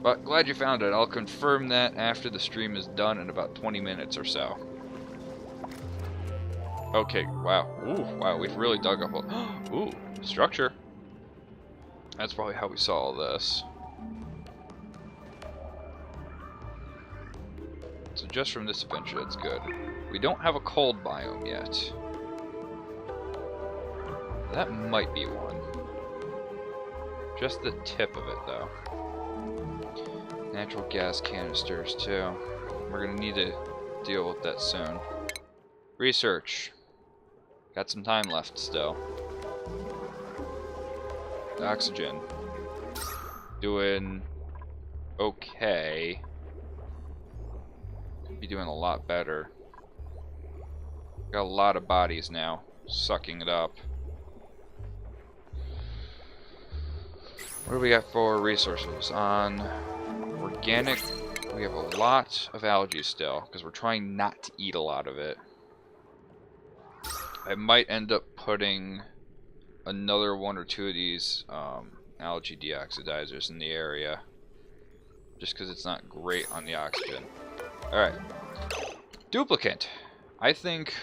But glad you found it. I'll confirm that after the stream is done in about 20 minutes or so. Okay, wow. Ooh, wow, we've really dug up a... Ooh, structure. That's probably how we saw all this. So just from this adventure, that's good. We don't have a cold biome yet. That might be one. Just the tip of it, though. Natural gas canisters, too. We're gonna need to deal with that soon. Research. Got some time left still. Oxygen. Doing okay. Could be doing a lot better. Got a lot of bodies now, sucking it up. What do we got for resources? On organic, we have a lot of algae still, because we're trying not to eat a lot of it. I might end up putting another 1 or 2 of these allergy deoxidizers in the area. Just because it's not great on the oxygen. Alright. Duplicant. I think...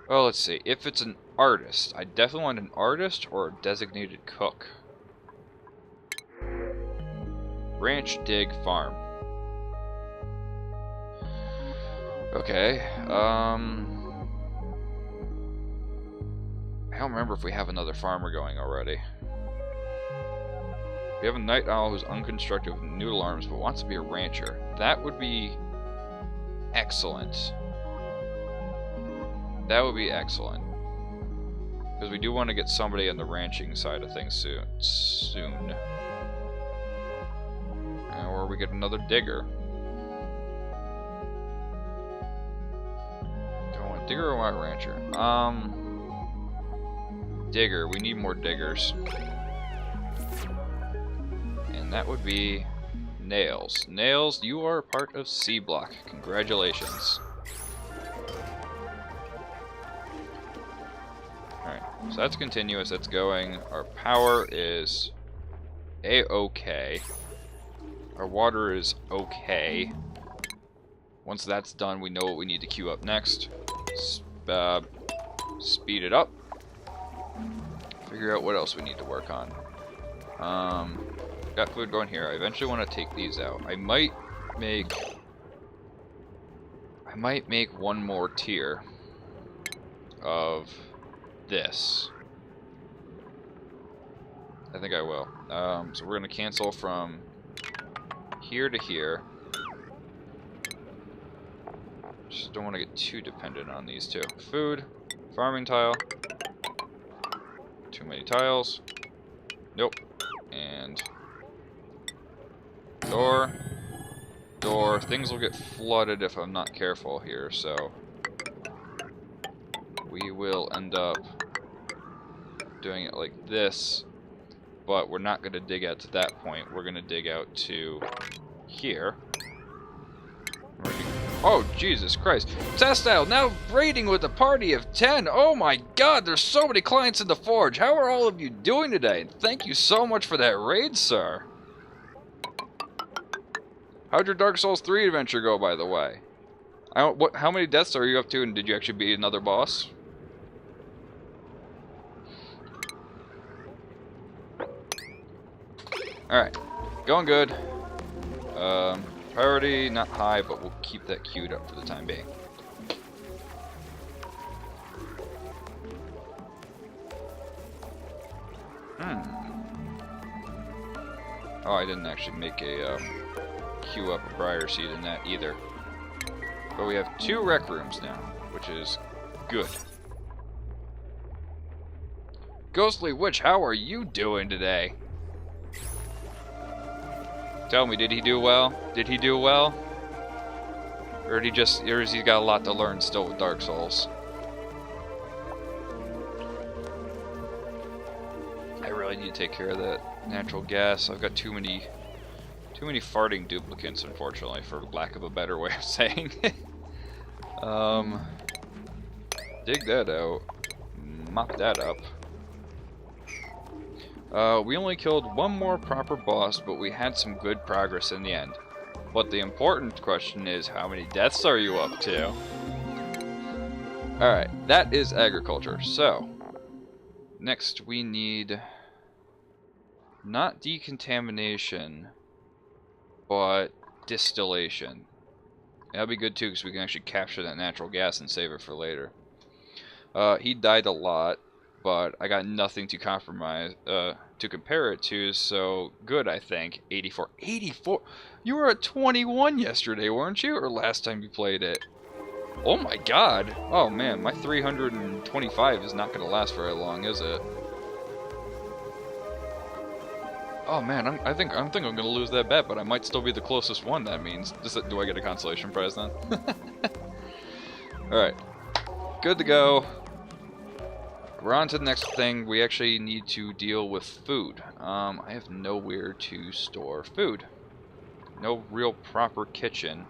Well, let's see. If it's an artist, I definitely want an artist or a designated cook. Ranch, dig, farm. Okay. I don't remember if we have another farmer going already. We have a night owl who's unconstructed with noodle arms but wants to be a rancher. That would be excellent. That would be excellent. Because we do want to get somebody on the ranching side of things soon. Or we get another digger. Do I want a digger or want a rancher? Digger. We need more diggers. And that would be Nails. Nails, you are a part of C Block. Congratulations. Alright, so that's continuous, that's going. Our power is A-okay. Our water is okay. Once that's done, we know what we need to queue up next. Speed it up. Figure out what else we need to work on. Got food going here. I eventually want to take these out. I might make one more tier of this. I think I will. So we're gonna cancel from here to here. Just don't want to get too dependent on these two. Food, farming tile. Too many tiles. Nope. And door. Door. Things will get flooded if I'm not careful here, so we will end up doing it like this, but we're not going to dig out to that point. We're going to dig out to here. Oh, Jesus Christ. Testile, now raiding with a party of 10. Oh my god, there's so many clients in the forge. How are all of you doing today? Thank you so much for that raid, sir. How'd your Dark Souls 3 adventure go, by the way? How many deaths are you up to, and did you actually beat another boss? Alright, going good. Priority, not high, but we'll keep that queued up for the time being. Oh, I didn't actually make a queue up a briar seed in that either. But we have 2 rec rooms now, which is good. Ghostly Witch, how are you doing today? Tell me, did he do well? Did he do well? Or has he got a lot to learn still with Dark Souls? I really need to take care of that natural gas. I've got too many farting duplicants, unfortunately, for lack of a better way of saying it. Dig that out. Mop that up. We only killed one more proper boss, but we had some good progress in the end. But the important question is, how many deaths are you up to? Alright, that is agriculture. So, next we need not decontamination, but distillation. That'll be good too, because we can actually capture that natural gas and save it for later. He died a lot, but I got nothing to compare it to, so good, I think. 84. 84? You were at 21 yesterday, weren't you? Or last time you played it? Oh my god. Oh man, my 325 is not going to last very long, is it? Oh man, I think I'm going to lose that bet, but I might still be the closest one, that means. Do I get a consolation prize then? Alright. Good to go. We're on to the next thing. We actually need to deal with food. I have nowhere to store food. No real proper kitchen.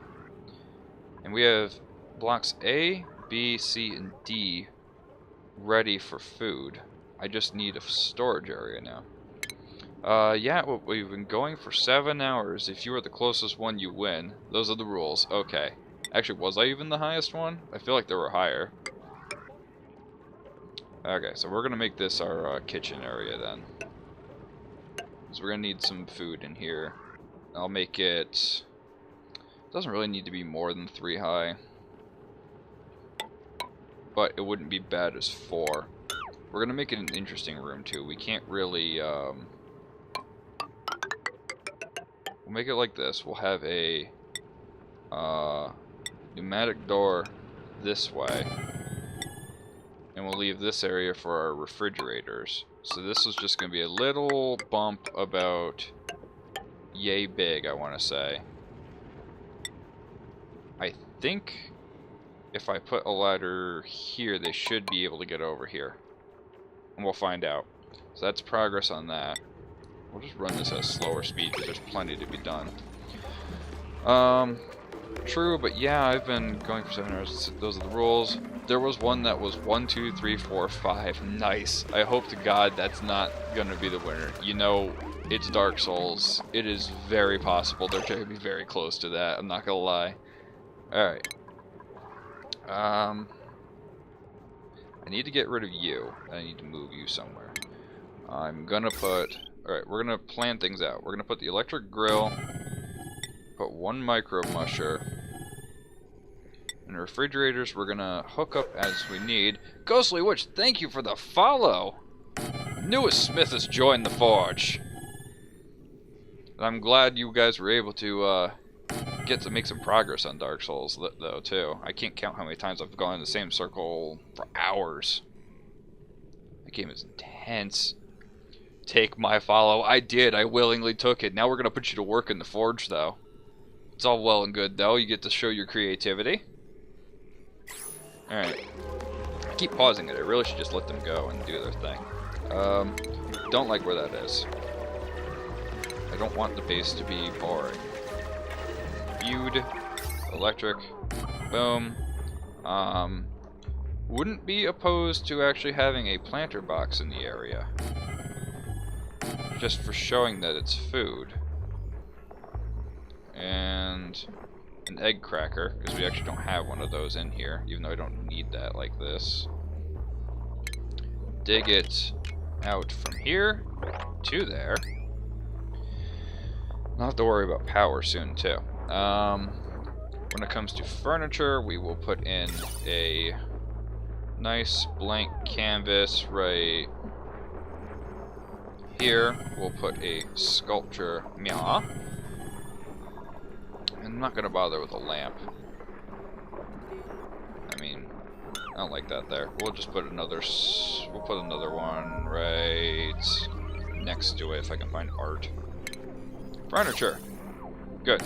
And we have blocks A, B, C, and D ready for food. I just need a storage area now. Yeah, well, we've been going for 7 hours. If you are the closest one, you win. Those are the rules. Okay. Actually, was I even the highest one? I feel like there were higher. Okay, so we're gonna make this our kitchen area then. So we're gonna need some food in here. I'll make it... Doesn't really need to be more than 3 high. But it wouldn't be bad as 4. We're gonna make it an interesting room too. We can't really, we'll make it like this. We'll have a pneumatic door this way. And we'll leave this area for our refrigerators. So this is just gonna be a little bump about yay big, I wanna say. I think if I put a ladder here, they should be able to get over here. And we'll find out. So that's progress on that. We'll just run this at a slower speed because there's plenty to be done. True, but yeah, I've been going for 7 hours. Those are the rules. There was one that was 1, 2, 3, 4, 5. Nice. I hope to God that's not gonna be the winner. You know, it's Dark Souls. It is very possible they're gonna be very close to that. I'm not gonna lie. Alright. I need to get rid of you. I need to move you somewhere. I'm gonna put... Alright, we're gonna plan things out. We're gonna put the electric grill, put 1 micro musher, and the refrigerators we're gonna hook up as we need. Ghostly Witch, thank you for the follow! Newest Smith has joined the Forge. And I'm glad you guys were able to get to make some progress on Dark Souls, though, too. I can't count how many times I've gone in the same circle for hours. The game is intense. Take my follow. I did. I willingly took it. Now we're going to put you to work in the Forge, though. It's all well and good, though. You get to show your creativity. Alright. I keep pausing it. I really should just let them go and do their thing. Don't like where that is. I don't want the base to be boring. Feud. Electric. Boom. Wouldn't be opposed to actually having a planter box in the area. Just for showing that it's food. And an egg cracker, because we actually don't have one of those in here, even though I don't need that like this. Dig it out from here to there. I'll have to worry about power soon too. When it comes to furniture, we will put in a nice blank canvas right here. We'll put a sculpture. Meow. I'm not gonna bother with a lamp. I mean, I don't like that there. We'll just put another. We'll put another one right next to it if I can find art. Furniture. Good.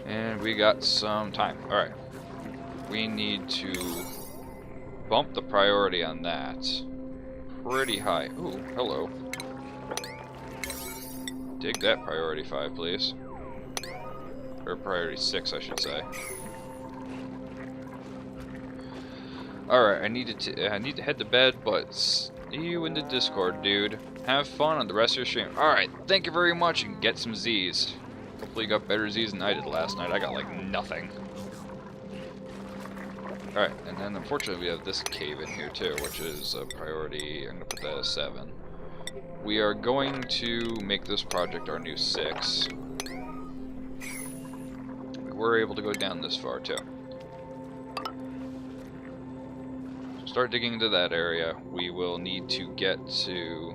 And we got some time. Alright. We need to bump the priority on that pretty high. Ooh, hello. Dig that priority 5, please. Or priority 6, I should say. Alright, I need to head to bed, but see you in the Discord, dude. Have fun on the rest of your stream. Alright, thank you very much, and get some Z's. Hopefully you got better Z's than I did last night. I got like nothing. Alright, and then unfortunately we have this cave in here too, which is a priority. I'm gonna put that as 7. We are going to make this project our new 6. We were able to go down this far too. Start digging into that area. We will need to get to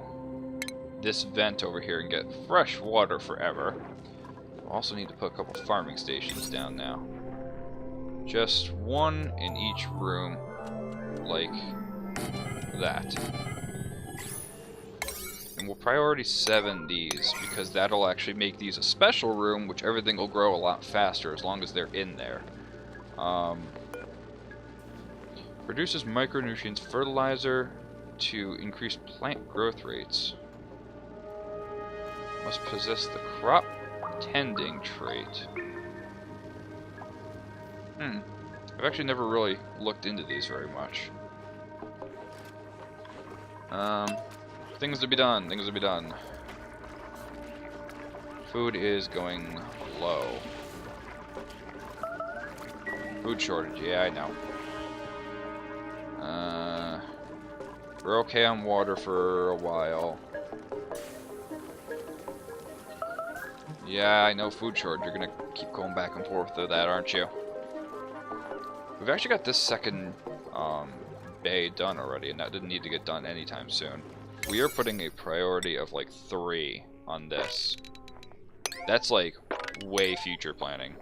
this vent over here and get fresh water forever. We'll also need to put a couple farming stations down now. Just one in each room, like that. And we'll priority 7 these, because that'll actually make these a special room, which everything will grow a lot faster as long as they're in there. Produces micronutrients fertilizer to increase plant growth rates. Must possess the crop tending trait. I've actually never really looked into these very much. Things to be done, things to be done. Food is going low. Food shortage, yeah, I know. We're okay on water for a while. Yeah, I know food shortage. You're gonna keep going back and forth with that, aren't you? We've actually got this second bay done already, and that didn't need to get done anytime soon. We are putting a priority of like 3 on this. That's like way future planning.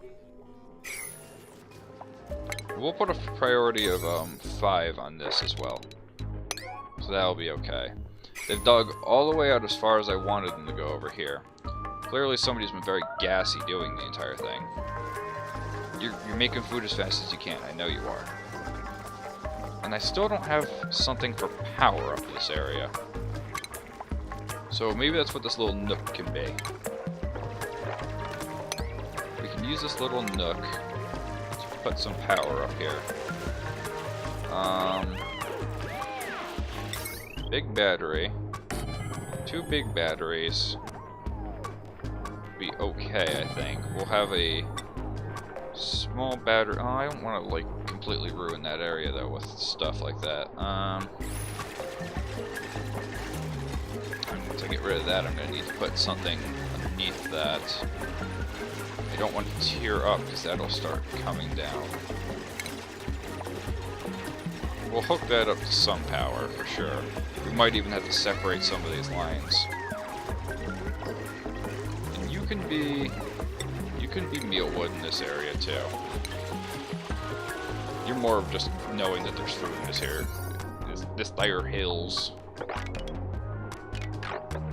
We'll put a priority of 5 on this as well. So that'll be okay. They've dug all the way out as far as I wanted them to go over here. Clearly somebody's been very gassy doing the entire thing. You're making food as fast as you can, I know you are. And I still don't have something for power up to this area. So maybe that's what this little nook can be. We can use this little nook to put some power up here. Big battery. 2 big batteries. Be okay, I think. We'll have a small battery. Oh, I don't want to like completely ruin that area though with stuff like that. To get rid of that, I'm gonna need to put something underneath that. I don't want to tear up because that'll start coming down. We'll hook that up to some power for sure. We might even have to separate some of these lines. And you can be mealwood in this area too. You're more of just knowing that there's food in this dire hills.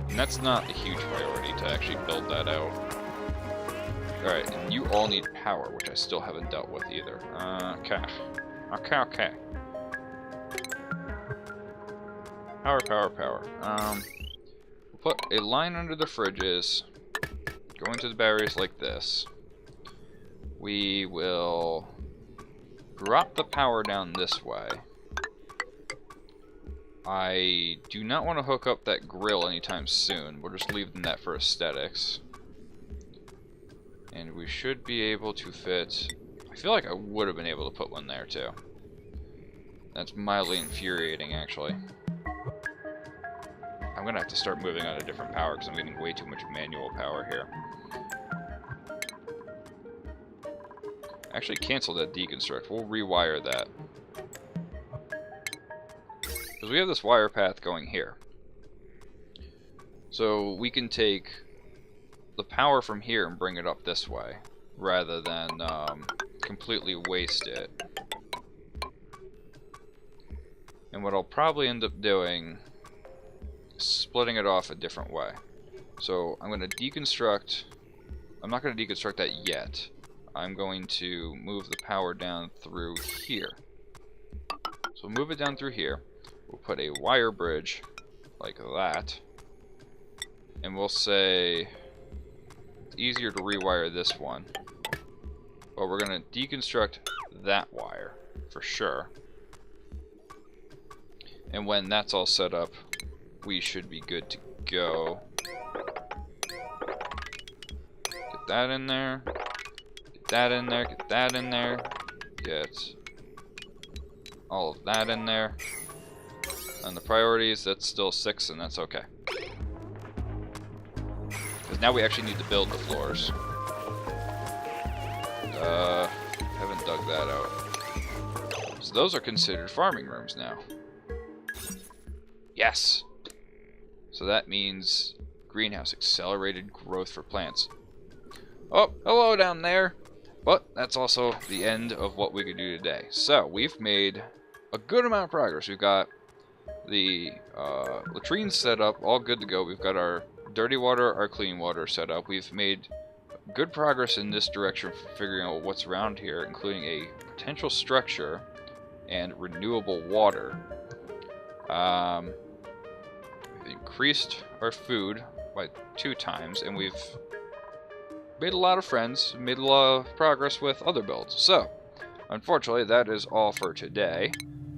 And that's not a huge priority to actually build that out. Alright, and you all need power, which I still haven't dealt with either. Okay. Okay. Power. We'll put a line under the fridges, going to the batteries like this. We will drop the power down this way. I do not want to hook up that grill anytime soon. We'll just leave that for aesthetics. And we should be able to fit... I feel like I would have been able to put one there too. That's mildly infuriating, actually. I'm gonna have to start moving on a different power because I'm getting way too much manual power here. Actually, cancel that deconstruct. We'll rewire that. Because we have this wire path going here. So we can take the power from here and bring it up this way, rather than completely waste it. And what I'll probably end up doing is splitting it off a different way. So I'm going to deconstruct... I'm not going to deconstruct that yet. I'm going to move the power down through here. So we'll move it down through here. We'll put a wire bridge like that. And we'll say it's easier to rewire this one. But we're going to deconstruct that wire for sure. And when that's all set up, we should be good to go. Get that in there. Get that in there. Get that in there. Get all of that in there. And the priorities, that's still 6, and that's okay. Because now we actually need to build the floors. Haven't dug that out. So those are considered farming rooms now. Yes! So that means greenhouse, accelerated growth for plants. Oh, hello down there! But that's also the end of what we could do today. So, we've made a good amount of progress. We've got the latrines set up, all good to go. We've got our dirty water, our clean water set up. We've made good progress in this direction for figuring out what's around here, including a potential structure and renewable water. We've increased our food by 2 times, and we've made a lot of friends, made a lot of progress with other builds. So, unfortunately, that is all for today.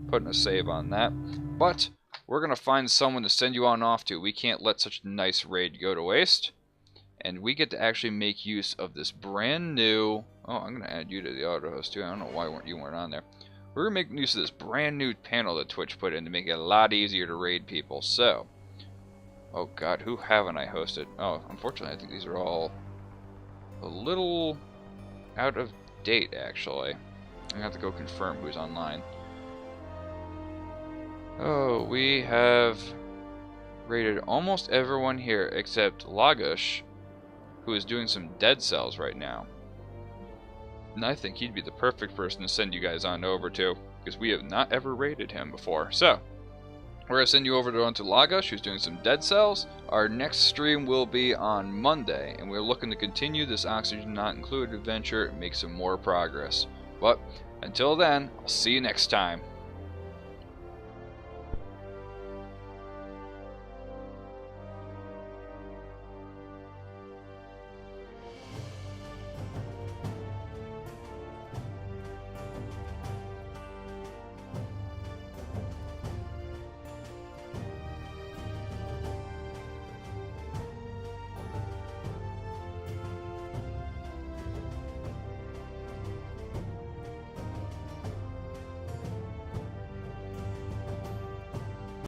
Putting a save on that. But we're going to find someone to send you on off to. We can't let such a nice raid go to waste. And we get to actually make use of this brand new... Oh, I'm going to add you to the auto host too. I don't know why you weren't on there. We're going to make use of this brand new panel that Twitch put in to make it a lot easier to raid people. So, oh god, who haven't I hosted? Oh, unfortunately, I think these are all a little out of date, actually. I'm going to have to go confirm who's online. Oh, we have raided almost everyone here except Lagush, who is doing some dead cells right now. And I think he'd be the perfect person to send you guys on over to, because we have not ever raided him before. So, we're going to send you over to Lagush, who's doing some dead cells. Our next stream will be on Monday, and we're looking to continue this Oxygen Not Included adventure and make some more progress. But, until then, I'll see you next time.